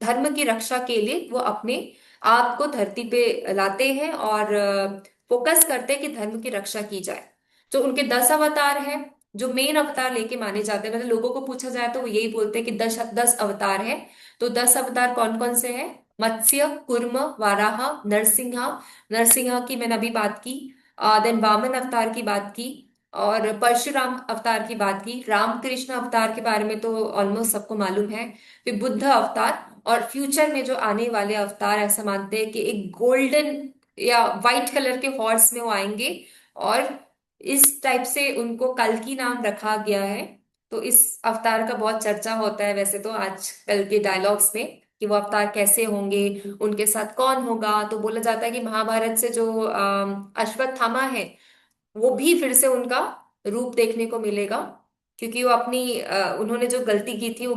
धर्म की रक्षा के लिए वो अपने आप को धरती पे लाते हैं और फोकस करते हैं कि धर्म की रक्षा की जाए। जो उनके 10 अवतार हैं, जो मेन अवतार लेके माने जाते हैं, मतलब लोगों को पूछा जाए तो वो यही बोलते हैं कि 10 10 अवतार है। तो 10 अवतार कौन कौन से हैं? मत्स्य, कुर्म, वाराह, नरसिंहा, नरसिंहा की मैंने अभी बात की। देन वामन अवतार की बात की, और परशुराम अवतार की बात की। रामकृष्ण अवतार के बारे में तो ऑलमोस्ट सबको मालूम है। फिर बुद्ध अवतार, और फ्यूचर में जो आने वाले अवतार ऐसा मानते हैं कि एक गोल्डन या वाइट कलर के हॉर्स में वो आएंगे, और इस टाइप से उनको कल्कि नाम रखा गया है। तो इस अवतार का बहुत चर्चा होता है वैसे तो आजकल के डायलॉग्स में, कि वो अवतार कैसे होंगे, उनके साथ कौन होगा। तो बोला जाता है कि महाभारत से जो अश्वत्थामा है, वो भी फिर से उनका रूप देखने को मिलेगा, क्योंकि वो अपनी उन्होंने जो गलती की थी, वो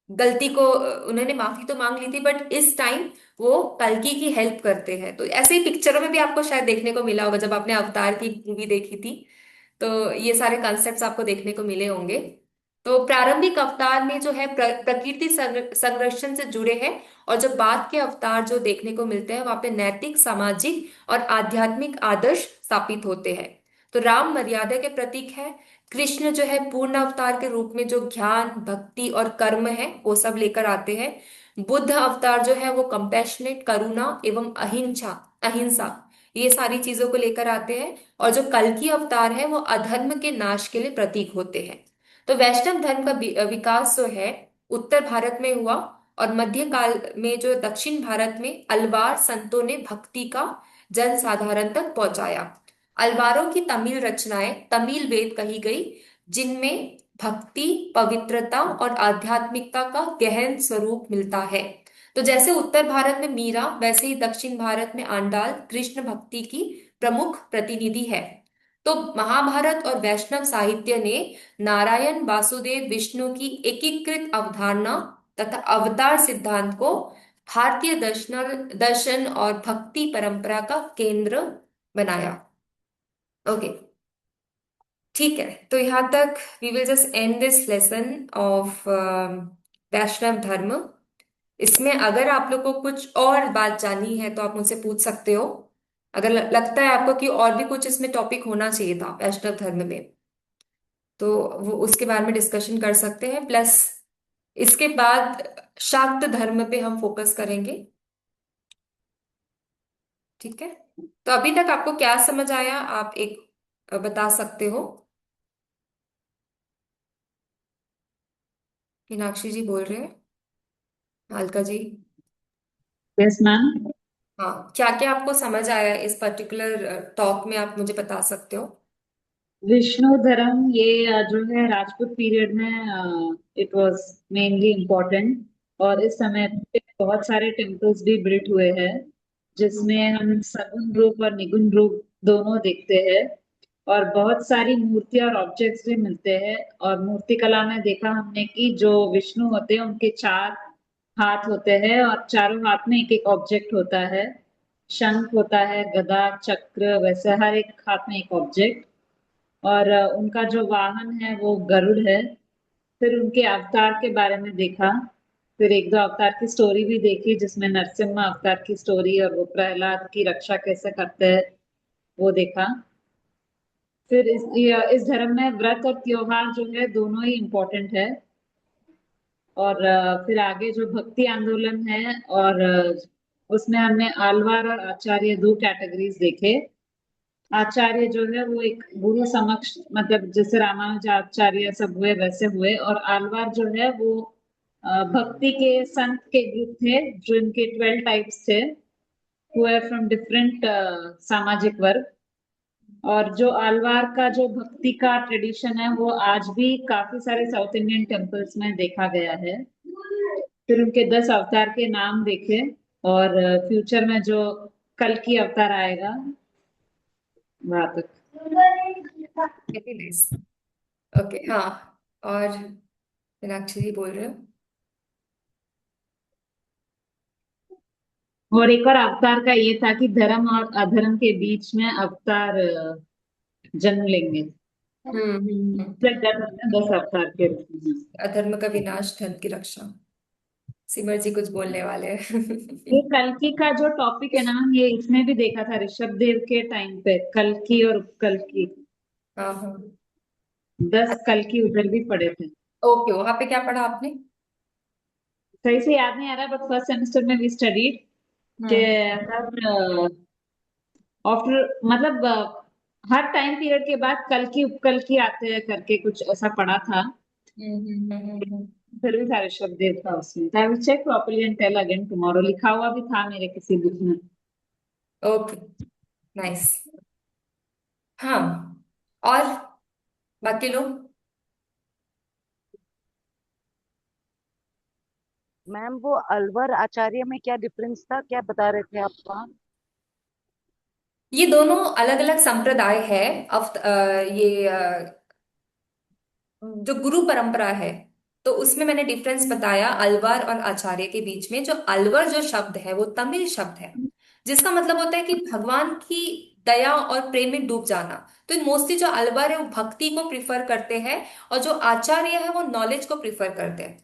गलती को उन्होंने माफी तो मांग ली थी, बट इस टाइम वो कल्कि की हेल्प करते हैं। तो ऐसे ही पिक्चरों में भी आपको शायद देखने को मिला होगा, जब आपने अवतार की मूवी देखी थी, तो ये सारे कॉन्सेप्ट्स आपको देखने को मिले होंगे। तो प्रारंभिक अवतार में जो है प्रकृति संरक्षण से जुड़े हैं, और जो बाद के अवतार जो देखने को मिलते हैं वहां पे नैतिक, सामाजिक और आध्यात्मिक आदर्श स्थापित होते हैं। तो राम मर्यादा के प्रतीक है। कृष्ण जो है पूर्ण अवतार के रूप में जो ज्ञान, भक्ति और कर्म है वो सब लेकर आते हैं। बुद्ध अवतार जो है वो कंपैशनेट, करुणा एवं अहिंसा अहिंसा ये सारी चीजों को लेकर आते हैं। और जो कल्कि अवतार है वो अधर्म के नाश के लिए प्रतीक होते हैं। तो वैष्णव धर्म का विकास जो है उत्तर भारत में हुआ, और मध्य काल में जो दक्षिण भारत में अलवार संतों ने भक्ति का जन साधारण तक पहुंचाया। अलवारों की तमिल रचनाएं तमिल वेद कही गई, जिनमें भक्ति, पवित्रता और आध्यात्मिकता का गहन स्वरूप मिलता है। तो जैसे उत्तर भारत में मीरा, वैसे ही दक्षिण भारत में आंडाल कृष्ण भक्ति की प्रमुख प्रतिनिधि है। तो महाभारत और वैष्णव साहित्य ने नारायण, वासुदेव, विष्णु की एकीकृत अवधारणा तथा अवतार सिद्धांत को भारतीय दर्शन और भक्ति परंपरा का केंद्र बनाया। ओके, ठीक है। तो यहाँ तक we will just end this lesson of Vaishnav dharma. इसमें अगर आप लोग को कुछ और बात जाननी है तो आप मुझसे पूछ सकते हो। अगर लगता है आपको कि और भी कुछ इसमें टॉपिक होना चाहिए था वैष्णव धर्म में, तो वो उसके बारे में डिस्कशन कर सकते हैं। प्लस इसके बाद शाक्त धर्म पे हम फोकस करेंगे। ठीक है। तो अभी तक आपको क्या समझ आया, आप एक बता सकते हो? मीनाक्षी जी बोल रहे हैं, अलका जी। Yes ma'am. हाँ, क्या क्या आपको समझ आया इस पर्टिकुलर टॉक में, आप मुझे बता सकते हो? विष्णु धर्म ये जो है राजपूत पीरियड में इट वाज मेनली इम्पोर्टेंट। और इस समय पे बहुत सारे टेम्पल्स भी बिल्ट हुए हैं जिसमें हम सगुण रूप और निगुण रूप दोनों देखते हैं। और बहुत सारी मूर्ति और ऑब्जेक्ट्स भी मिलते हैं। और मूर्ति कला में देखा हमने कि जो विष्णु होते हैं उनके 4 हाथ होते हैं और चारों हाथ में एक एक ऑब्जेक्ट होता है। शंख होता है, गदा, चक्र, वैसे हर एक हाथ में एक ऑब्जेक्ट। और उनका जो वाहन है वो गरुड़ है। फिर उनके अवतार के बारे में देखा। फिर एक दो अवतार की स्टोरी भी देखी, जिसमें नरसिम्हा अवतार की स्टोरी और वो प्रहलाद की रक्षा कैसे करते हैं वो देखा। फिर इस धर्म में व्रत और त्योहार जो है दोनों ही इम्पोर्टेंट है। और फिर आगे जो भक्ति आंदोलन है, और उसमें हमने आलवार और आचार्य दो कैटेगरीज देखे। आचार्य जो है वो एक गुरु समक्ष, मतलब जैसे रामानुजाचार्य सब हुए वैसे हुए, और आलवार जो है वो भक्ति के संत के ग्रुप थे, जो इनके 12 टाइप्स थे, हुए फ्रॉम डिफरेंट सामाजिक वर्ग। और जो आलवार का जो भक्ति का ट्रेडिशन है वो आज भी काफी सारे साउथ इंडियन टेम्पल्स में देखा गया है। फिर उनके 10 अवतार के नाम देखे। और फ्यूचर में जो कल की अवतार आएगा वहां तक। Very nice. ओके, हाँ। और मीनाक्षी जी बोल रहे हो? और एक और अवतार का ये था कि धर्म और अधर्म के बीच में अवतार जन्म लेंगे। हम्म। 10 अवतार के रूप में। अधर्म का विनाश, धर्म की रक्षा। सिमर जी कुछ बोलने वाले ये हैं। कल्कि का जो टॉपिक है ना, ये इसमें भी देखा था ऋषभ देव के टाइम पे, कल्कि और कल्कि। हाँ हाँ। 10 कल्कि उधर भी पढ़े थे। ओके, वहां पे क्या पढ़ा आपने? सही से याद नहीं आ रहा, बट फर्स्ट सेमेस्टर में भी स्टडीड के हम्म हर आफ्टर, मतलब हर टाइम पीरियड के बाद कल्कि उपकल्कि आते हैं करके कुछ ऐसा पढ़ा था। हम्म। फिर भी था ऋषभ देव था उसमें। I will check properly and tell again tomorrow, लिखा हुआ भी था मेरे किसी बुक में। Okay, nice. हाँ, और बाकी लोग? मैम वो अलवर आचार्य में क्या डिफरेंस था, क्या बता रहे थे आप वहाँ? ये दोनों अलग अलग संप्रदाय है। ये जो गुरु परंपरा है, तो उसमें मैंने डिफरेंस बताया अलवर और आचार्य के बीच में। जो अलवर जो शब्द है वो तमिल शब्द है, जिसका मतलब होता है कि भगवान की दया और प्रेम में डूब जाना। तो मोस्टली जो अलवर है वो भक्ति को प्रिफर करते हैं, और जो आचार्य है वो नॉलेज को प्रिफर करते हैं,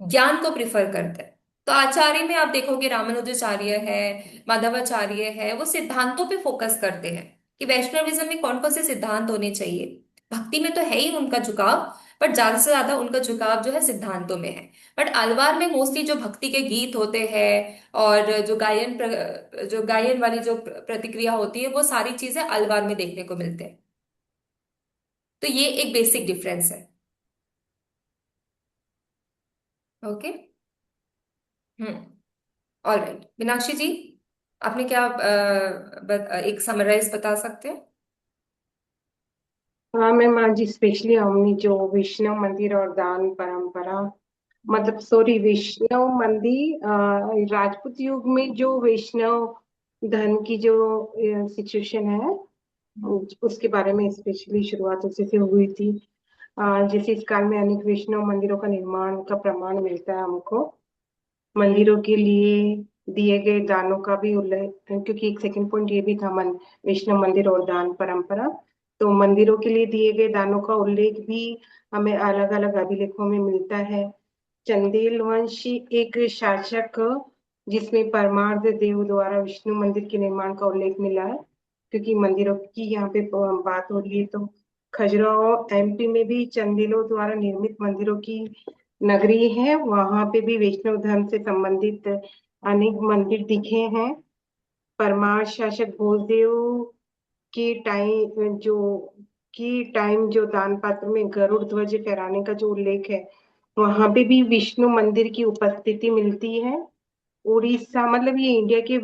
ज्ञान को प्रिफर करते हैं। तो आचार्य में आप देखोगे रामानुजाचार्य है, माधवाचार्य है, वो सिद्धांतों पे फोकस करते हैं कि वैष्णविज्म में कौन कौन से सिद्धांत होने चाहिए। भक्ति में तो है ही उनका झुकाव, बट ज्यादा से ज्यादा उनका झुकाव जो है सिद्धांतों में है। बट अलवार में मोस्टली जो भक्ति के गीत होते हैं, और जो गायन वाली जो प्रतिक्रिया होती है, वो सारी चीजें अलवार में देखने को मिलते हैं। तो ये एक बेसिक डिफरेंस है। ओके। हम्म। ऑलराइट, मीनाक्षी जी, आपने क्या एक समराइज बता सकते हैं? हाँ मैम, आज स्पेशली हमने जो वैष्णव मंदिर और दान परंपरा, मतलब सॉरी वैष्णव मंदिर, राजपूत युग में जो वैष्णव धर्म की जो सिचुएशन है, उसके बारे में स्पेशली शुरुआत उसी से हुई थी। जैसे इस काल में अनेक वैष्णव मंदिरों का निर्माण का प्रमाण मिलता है हमको। मंदिरों के लिए दिए गए दानों का भी उल्लेख, क्योंकि एक सेकंड पॉइंट ये भी था, वैष्णव मंदिर और दान परंपरा। तो मंदिरों के लिए दिए गए दानों का उल्लेख भी हमें अलग अलग अभिलेखों में मिलता है। चंदेल वंशी एक शासक, जिसमें परमार्थ देव द्वारा विष्णु मंदिर के निर्माण का उल्लेख मिला है। क्योंकि मंदिरों की यहाँ पे बात हो रही है, तो खजुराहो एमपी में भी चंदेलों द्वारा निर्मित मंदिरों की नगरी है। वहां पे भी वैष्णव धर्म से संबंधित अनेक मंदिर दिखे हैं। परमार शासक भोजदेव के टाइम जो दान पात्र में गरुड़ ध्वज फहराने का जो उल्लेख है, वहां पे भी विष्णु मंदिर की उपस्थिति मिलती है। उड़ीसा, मतलब ये इंडिया के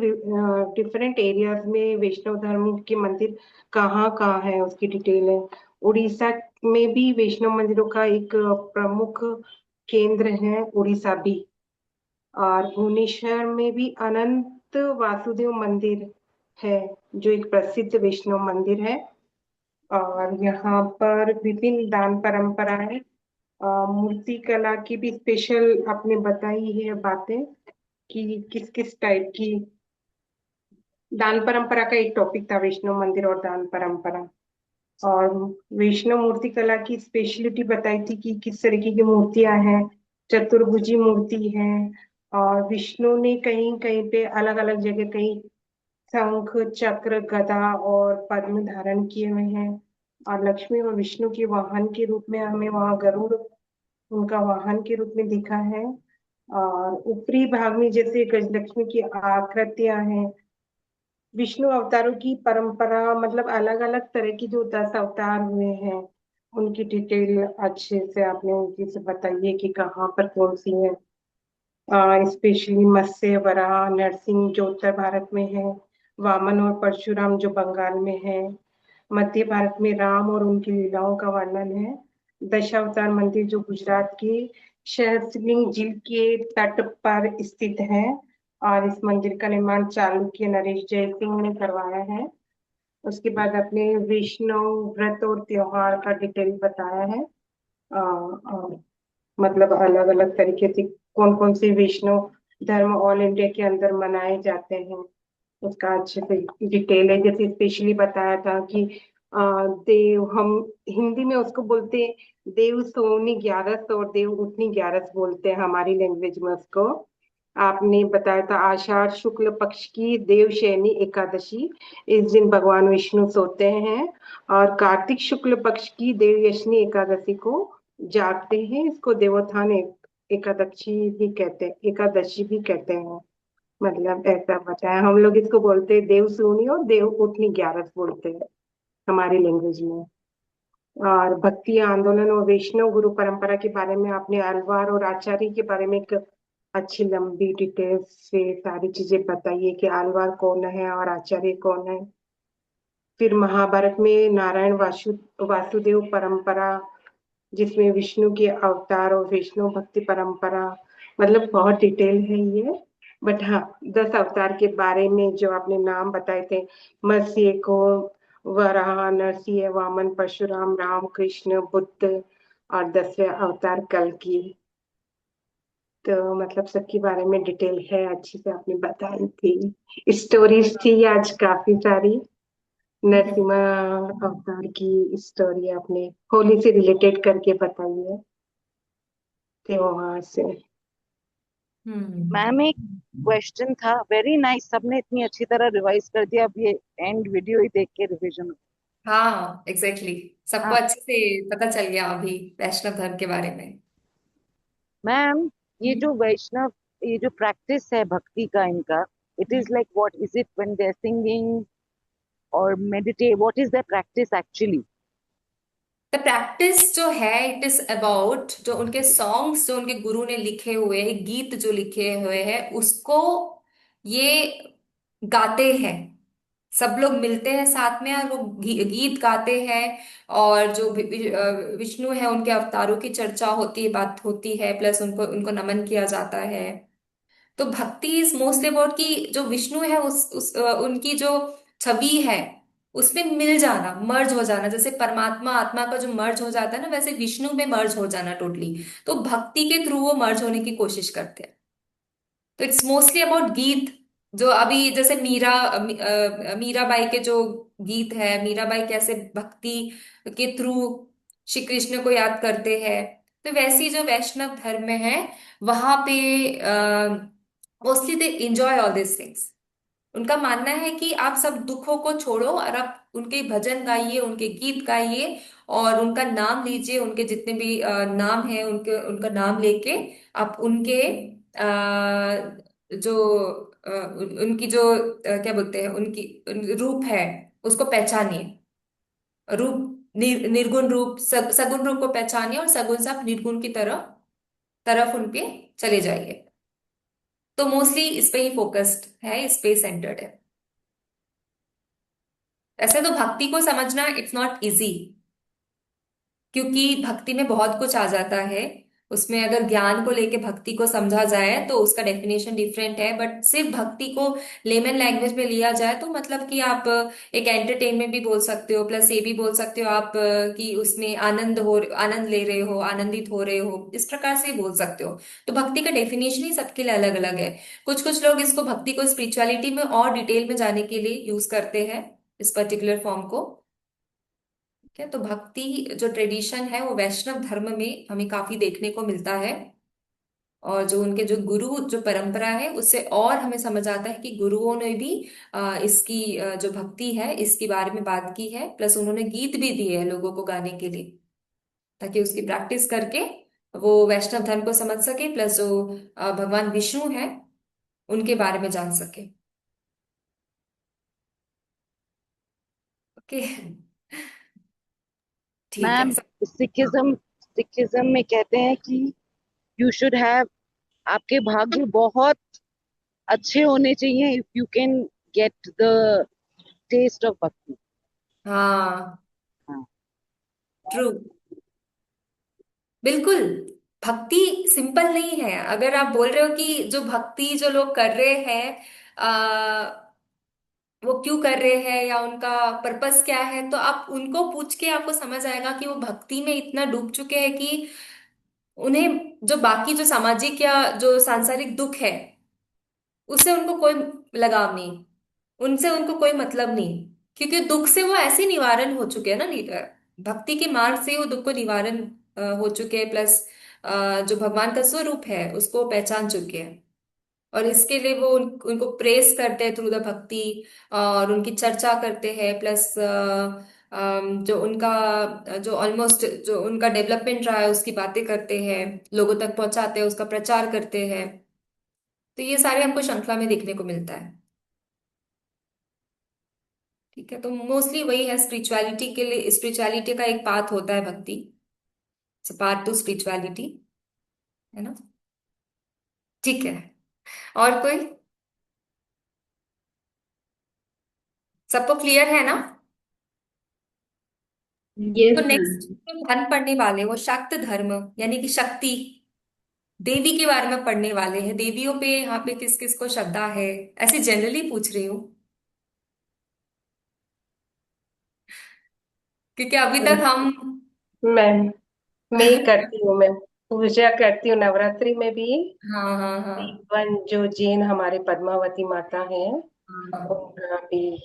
डिफरेंट एरियाज में वैष्णव धर्म के मंदिर कहाँ कहाँ है उसकी डिटेल है। उड़ीसा में भी वैष्णव मंदिरों का एक प्रमुख केंद्र है उड़ीसा भी। और भुवनेश्वर में भी अनंत वासुदेव मंदिर है, जो एक प्रसिद्ध वैष्णव मंदिर है। और यहाँ पर विभिन्न दान परंपराएं, मूर्ति कला की भी स्पेशल आपने बताई है बातें, कि किस किस टाइप की दान परंपरा का एक टॉपिक था, वैष्णव मंदिर और दान परंपरा। और वैष्णव मूर्ति कला की स्पेशलिटी बताई थी कि किस तरीके की मूर्तियां हैं। चतुर्भुजी मूर्ति है, और विष्णु ने कहीं कहीं पे अलग अलग जगह कहीं शंख चक्र गदा और पद्म धारण किए हुए हैं। और लक्ष्मी और विष्णु के वाहन के रूप में हमें वहां गरुड़ उनका वाहन के रूप में दिखा है। और ऊपरी भाग में जैसे गजलक्ष्मी की आकृतियां हैं। विष्णु अवतारों की परंपरा मतलब अलग अलग तरह की जो 10 अवतार हुए हैं, उनकी डिटेल अच्छे से आपने उनकी से बताइए कि कहाँ पर कौन सी है। स्पेशली मत्स्य वराह नरसिंह जो उत्तर भारत में है, वामन और परशुराम जो बंगाल में है, मध्य भारत में राम और उनकी लीलाओं का वर्णन है। दशावतार मंदिर जो गुजरात के सहस्त्रलिंग झील के तट पर स्थित है, और इस मंदिर का निर्माण चालुक्य नरेश जय सिंह ने करवाया है। उसके बाद अपने वैष्णव व्रत और त्योहार का डिटेल बताया है। मतलब अलग अलग तरीके से कौन कौन से वैष्णव धर्म ऑल इंडिया के अंदर मनाए जाते हैं, उसका अच्छे से डिटेल है। जैसे स्पेशली बताया था कि देव, हम हिंदी में उसको बोलते हैं देव सोनी 11 और देव उठनी 11 बोलते हैं हमारी लैंग्वेज में उसको। आपने बताया था आषाढ़ शुक्ल पक्ष की देवशयनी एकादशी, इस दिन भगवान विष्णु सोते हैं। और कार्तिक शुक्ल पक्ष की देवयशनी एकादशी को जागते हैं, इसको देवोत्थान एकादशी भी कहते हैं, एकादशी भी कहते हैं। मतलब ऐसा बताया, हम लोग इसको बोलते हैं देव सूनी और देव उठनी 11 बोलते हैं हमारी लैंग्वेज में। और भक्ति आंदोलन और वैष्णव गुरु परंपरा के बारे में आपने अलवार और आचार्य के बारे में एक अच्छी लंबी डिटेल से सारी चीजें बताइए कि अलवार कौन है और आचार्य कौन है। फिर महाभारत में नारायण वासुदेव परंपरा, जिसमें विष्णु के अवतार और वैष्णव भक्ति परंपरा, मतलब बहुत डिटेल है ये। बट हाँ, 10 अवतार के बारे में जो आपने नाम बताए थे, मत्स्य को वराह नरसिंह वामन परशुराम राम कृष्ण बुद्ध, और 10वें अवतार कल्कि। तो मतलब सबके बारे में डिटेल है, अच्छी से आपने बताई थी। स्टोरीज थी आज काफी सारी। नरसिम्हा अवतार की स्टोरी आपने होली से रिलेटेड करके बताई है, त्योहार से। मैम एक हम्म। क्वेश्चन था, वेरी नाइस, सबने इतनी अच्छी तरह रिवाइज कर दिया, अब ये एंड वीडियो ही देख के रिवीजन। हाँ एग्जैक्टली exactly. सबको हाँ अच्छे से पता चल गया अभी वैष्णव धर्म के बारे में। मैम, ये हम्म। जो वैष्णव, ये जो प्रैक्टिस है भक्ति का इनका, it is like what is it when they are singing और meditate, what is the practice actually? The practice जो है इट इज अबाउट जो उनके सॉन्ग्स जो उनके गुरु ने लिखे हुए हैं, गीत जो लिखे हुए हैं उसको ये गाते हैं। सब लोग मिलते हैं साथ में और वो गीत गाते हैं। और जो विष्णु है उनके अवतारों की चर्चा होती है, बात होती है, प्लस उनको उनको नमन किया जाता है। तो भक्ति इज मोस्टली अबाउट कि जो विष्णु है उनकी जो छवि है उसमें मिल जाना, मर्ज हो जाना। जैसे परमात्मा आत्मा का जो मर्ज हो जाता है ना, वैसे विष्णु में मर्ज हो जाना टोटली। तो भक्ति के थ्रू वो मर्ज होने की कोशिश करते हैं। तो इट्स मोस्टली अबाउट गीत। जो अभी जैसे मीराबाई के जो गीत है, मीराबाई कैसे भक्ति के थ्रू श्री कृष्ण को याद करते हैं। तो वैसी जो वैष्णव धर्म में है वहां पे mostly they enjoy all this things. उनका मानना है कि आप सब दुखों को छोड़ो और आप उनके भजन गाइए, उनके गीत गाइए और उनका नाम लीजिए। उनके जितने भी नाम है उनके उनका नाम लेके आप उनके जो उनकी जो क्या बोलते हैं उनकी रूप है उसको पहचानिए। रूप निर्गुण रूप सगुण रूप को पहचानिए और सगुण से आप निर्गुण की तरफ तरफ उनके चले जाइए। तो मोस्टली इस पे ही फोकस्ड है, इस पे सेंटर्ड है। ऐसे तो भक्ति को समझना इट्स नॉट इजी, क्योंकि भक्ति में बहुत कुछ आ जाता है। उसमें अगर ज्ञान को लेके भक्ति को समझा जाए तो उसका डेफिनेशन डिफरेंट है, बट सिर्फ भक्ति को लेमन लैंग्वेज में लिया जाए तो मतलब कि आप एक एंटरटेनमेंट भी बोल सकते हो, प्लस ये भी बोल सकते हो आप कि उसमें आनंद ले रहे हो, आनंदित हो रहे हो, इस प्रकार से बोल सकते हो। तो भक्ति का डेफिनेशन ही सबके लिए अलग अलग है। कुछ कुछ लोग इसको भक्ति को स्पिरिचुअलिटी में और डिटेल में जाने के लिए यूज करते हैं, इस पर्टिकुलर फॉर्म को। ठीक है, तो भक्ति जो ट्रेडिशन है वो वैष्णव धर्म में हमें काफी देखने को मिलता है। और जो उनके जो गुरु जो परंपरा है उससे और हमें समझ आता है कि गुरुओं ने भी इसकी जो भक्ति है इसके बारे में बात की है, प्लस उन्होंने गीत भी दिए हैं लोगों को गाने के लिए, ताकि उसकी प्रैक्टिस करके वो वैष्णव धर्म को समझ सके, प्लस जो भगवान विष्णु है उनके बारे में जान सके। ओके। ठीक है मैम, सिखिज्म सिखिज्म में कहते हैं कि यू शुड हैव, आपके भाग्य बहुत अच्छे होने चाहिए if you can get the taste of bhakti. हाँ, हाँ। ट्रू, बिल्कुल। भक्ति सिंपल नहीं है। अगर आप बोल रहे हो कि जो भक्ति जो लोग कर रहे हैं वो क्यों कर रहे हैं या उनका पर्पस क्या है, तो आप उनको पूछ के आपको समझ आएगा कि वो भक्ति में इतना डूब चुके हैं कि उन्हें जो बाकी जो सामाजिक या जो सांसारिक दुख है उससे उनको कोई लगाव नहीं, उनसे उनको कोई मतलब नहीं, क्योंकि दुख से वो ऐसे निवारण हो चुके हैं ना, भक्ति के मार्ग से वो दुख को निवारण हो चुके हैं, प्लस जो भगवान का स्वरूप है उसको पहचान चुके हैं। और इसके लिए वो उनको प्रेस करते हैं थ्रू द भक्ति, और उनकी चर्चा करते हैं, प्लस जो उनका जो ऑलमोस्ट जो उनका डेवलपमेंट रहा है उसकी बातें करते हैं, लोगों तक पहुंचाते हैं, उसका प्रचार करते हैं। तो ये सारे हमको श्रृंखला में देखने को मिलता है। ठीक है, तो मोस्टली वही है, स्पिरिचुअलिटी के लिए स्पिरिचुअलिटी का एक पाथ होता है भक्ति, पाथ टू स्पिरिचुअलिटी, है ना। ठीक है, और कोई? सबको क्लियर है ना? तो यस नेक्स्ट मैम। जो धर्म पढ़ने वाले वो शाक्त धर्म, यानी कि शक्ति देवी के बारे में पढ़ने वाले हैं। देवियों पे यहाँ पे किस किस को श्रद्धा है, ऐसे जनरली पूछ रही हूँ, क्योंकि अभी तक हम। मैं मैं ही करती हूँ। मैं पूजा करती हूँ नवरात्रि में भी। हाँ हाँ हाँ इवन जो जैन हमारे पद्मावती माता है हाँ। उनका भी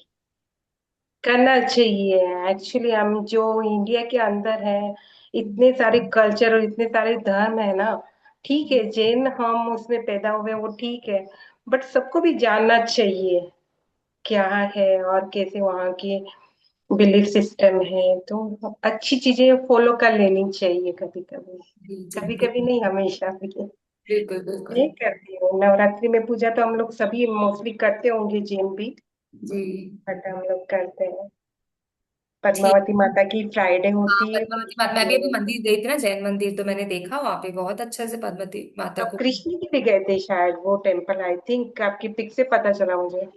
करना चाहिए। एक्चुअली हम जो इंडिया के अंदर है, इतने सारे कल्चर और इतने सारे धर्म है ना। ठीक है, जैन हम उसमें पैदा हुए वो ठीक है, बट सबको भी जानना चाहिए क्या है और कैसे वहाँ की बिलीफ सिस्टम है। तो अच्छी चीजें फॉलो कर लेनी चाहिए कभी कभी। जी जी कभी कभी बिल्कुल नहीं, हमेशा भी। बिल्कुल बिल्कुल। मैं करती हूँ नवरात्रि में पूजा, तो हम लोग सभी मोस्टली करते होंगे जैन भी, जी बट हम लोग करते हैं। ठीक। पद्मावती माता की फ्राइडे हाँ, होती है। पद्मावती माता, मैं भी अभी मंदिर गई थी ना, जैन मंदिर, तो मैंने देखा वहां पे बहुत अच्छे से पद्मावती माता अब को। कृष्ण के भी गए थे शायद वो टेम्पल, आई थिंक आपकी पिक से पता चला मुझे।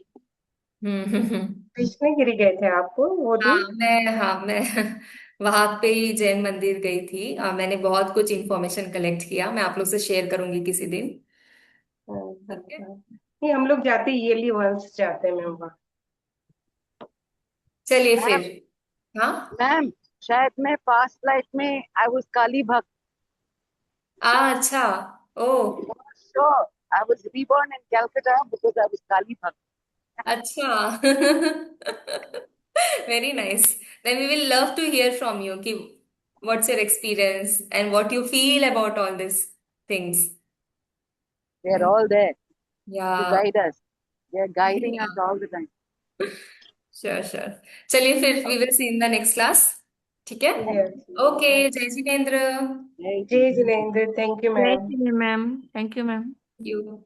हम्म। कृष्णगिरी गए थे आप वो दिन। हाँ मैं वहां पे ही जैन मंदिर गई थी। मैंने बहुत कुछ इंफॉर्मेशन कलेक्ट किया, मैं आप लोग से शेयर करूंगी किसी दिन। हाँ, हाँ, ठीक है। हाँ। नहीं, हम लोग जाते ईयरली वंस जाते हैं मैम वहाँ। चलिए मैम, फिर। हाँ। मैम, शायद मैं पास्ट लाइफ में आई वाज काली भक्त। अच्छा। Oh. Sure, I was reborn in Calcutta because I was Kali bhakt. अच्छा। Very nice. Then we will love to hear from you कि what's your experience and what you feel about all this things. They are all there yeah to guide us, they are guiding us all the time. Sure sure. चलिए फिर, we will see in the next class. ठीक है। यस। ओके, जय जिनेन्द्र। जय जिनेन्द्र, थैंक यू जय ma'am. Shri ma'am, thank you ma'am. You.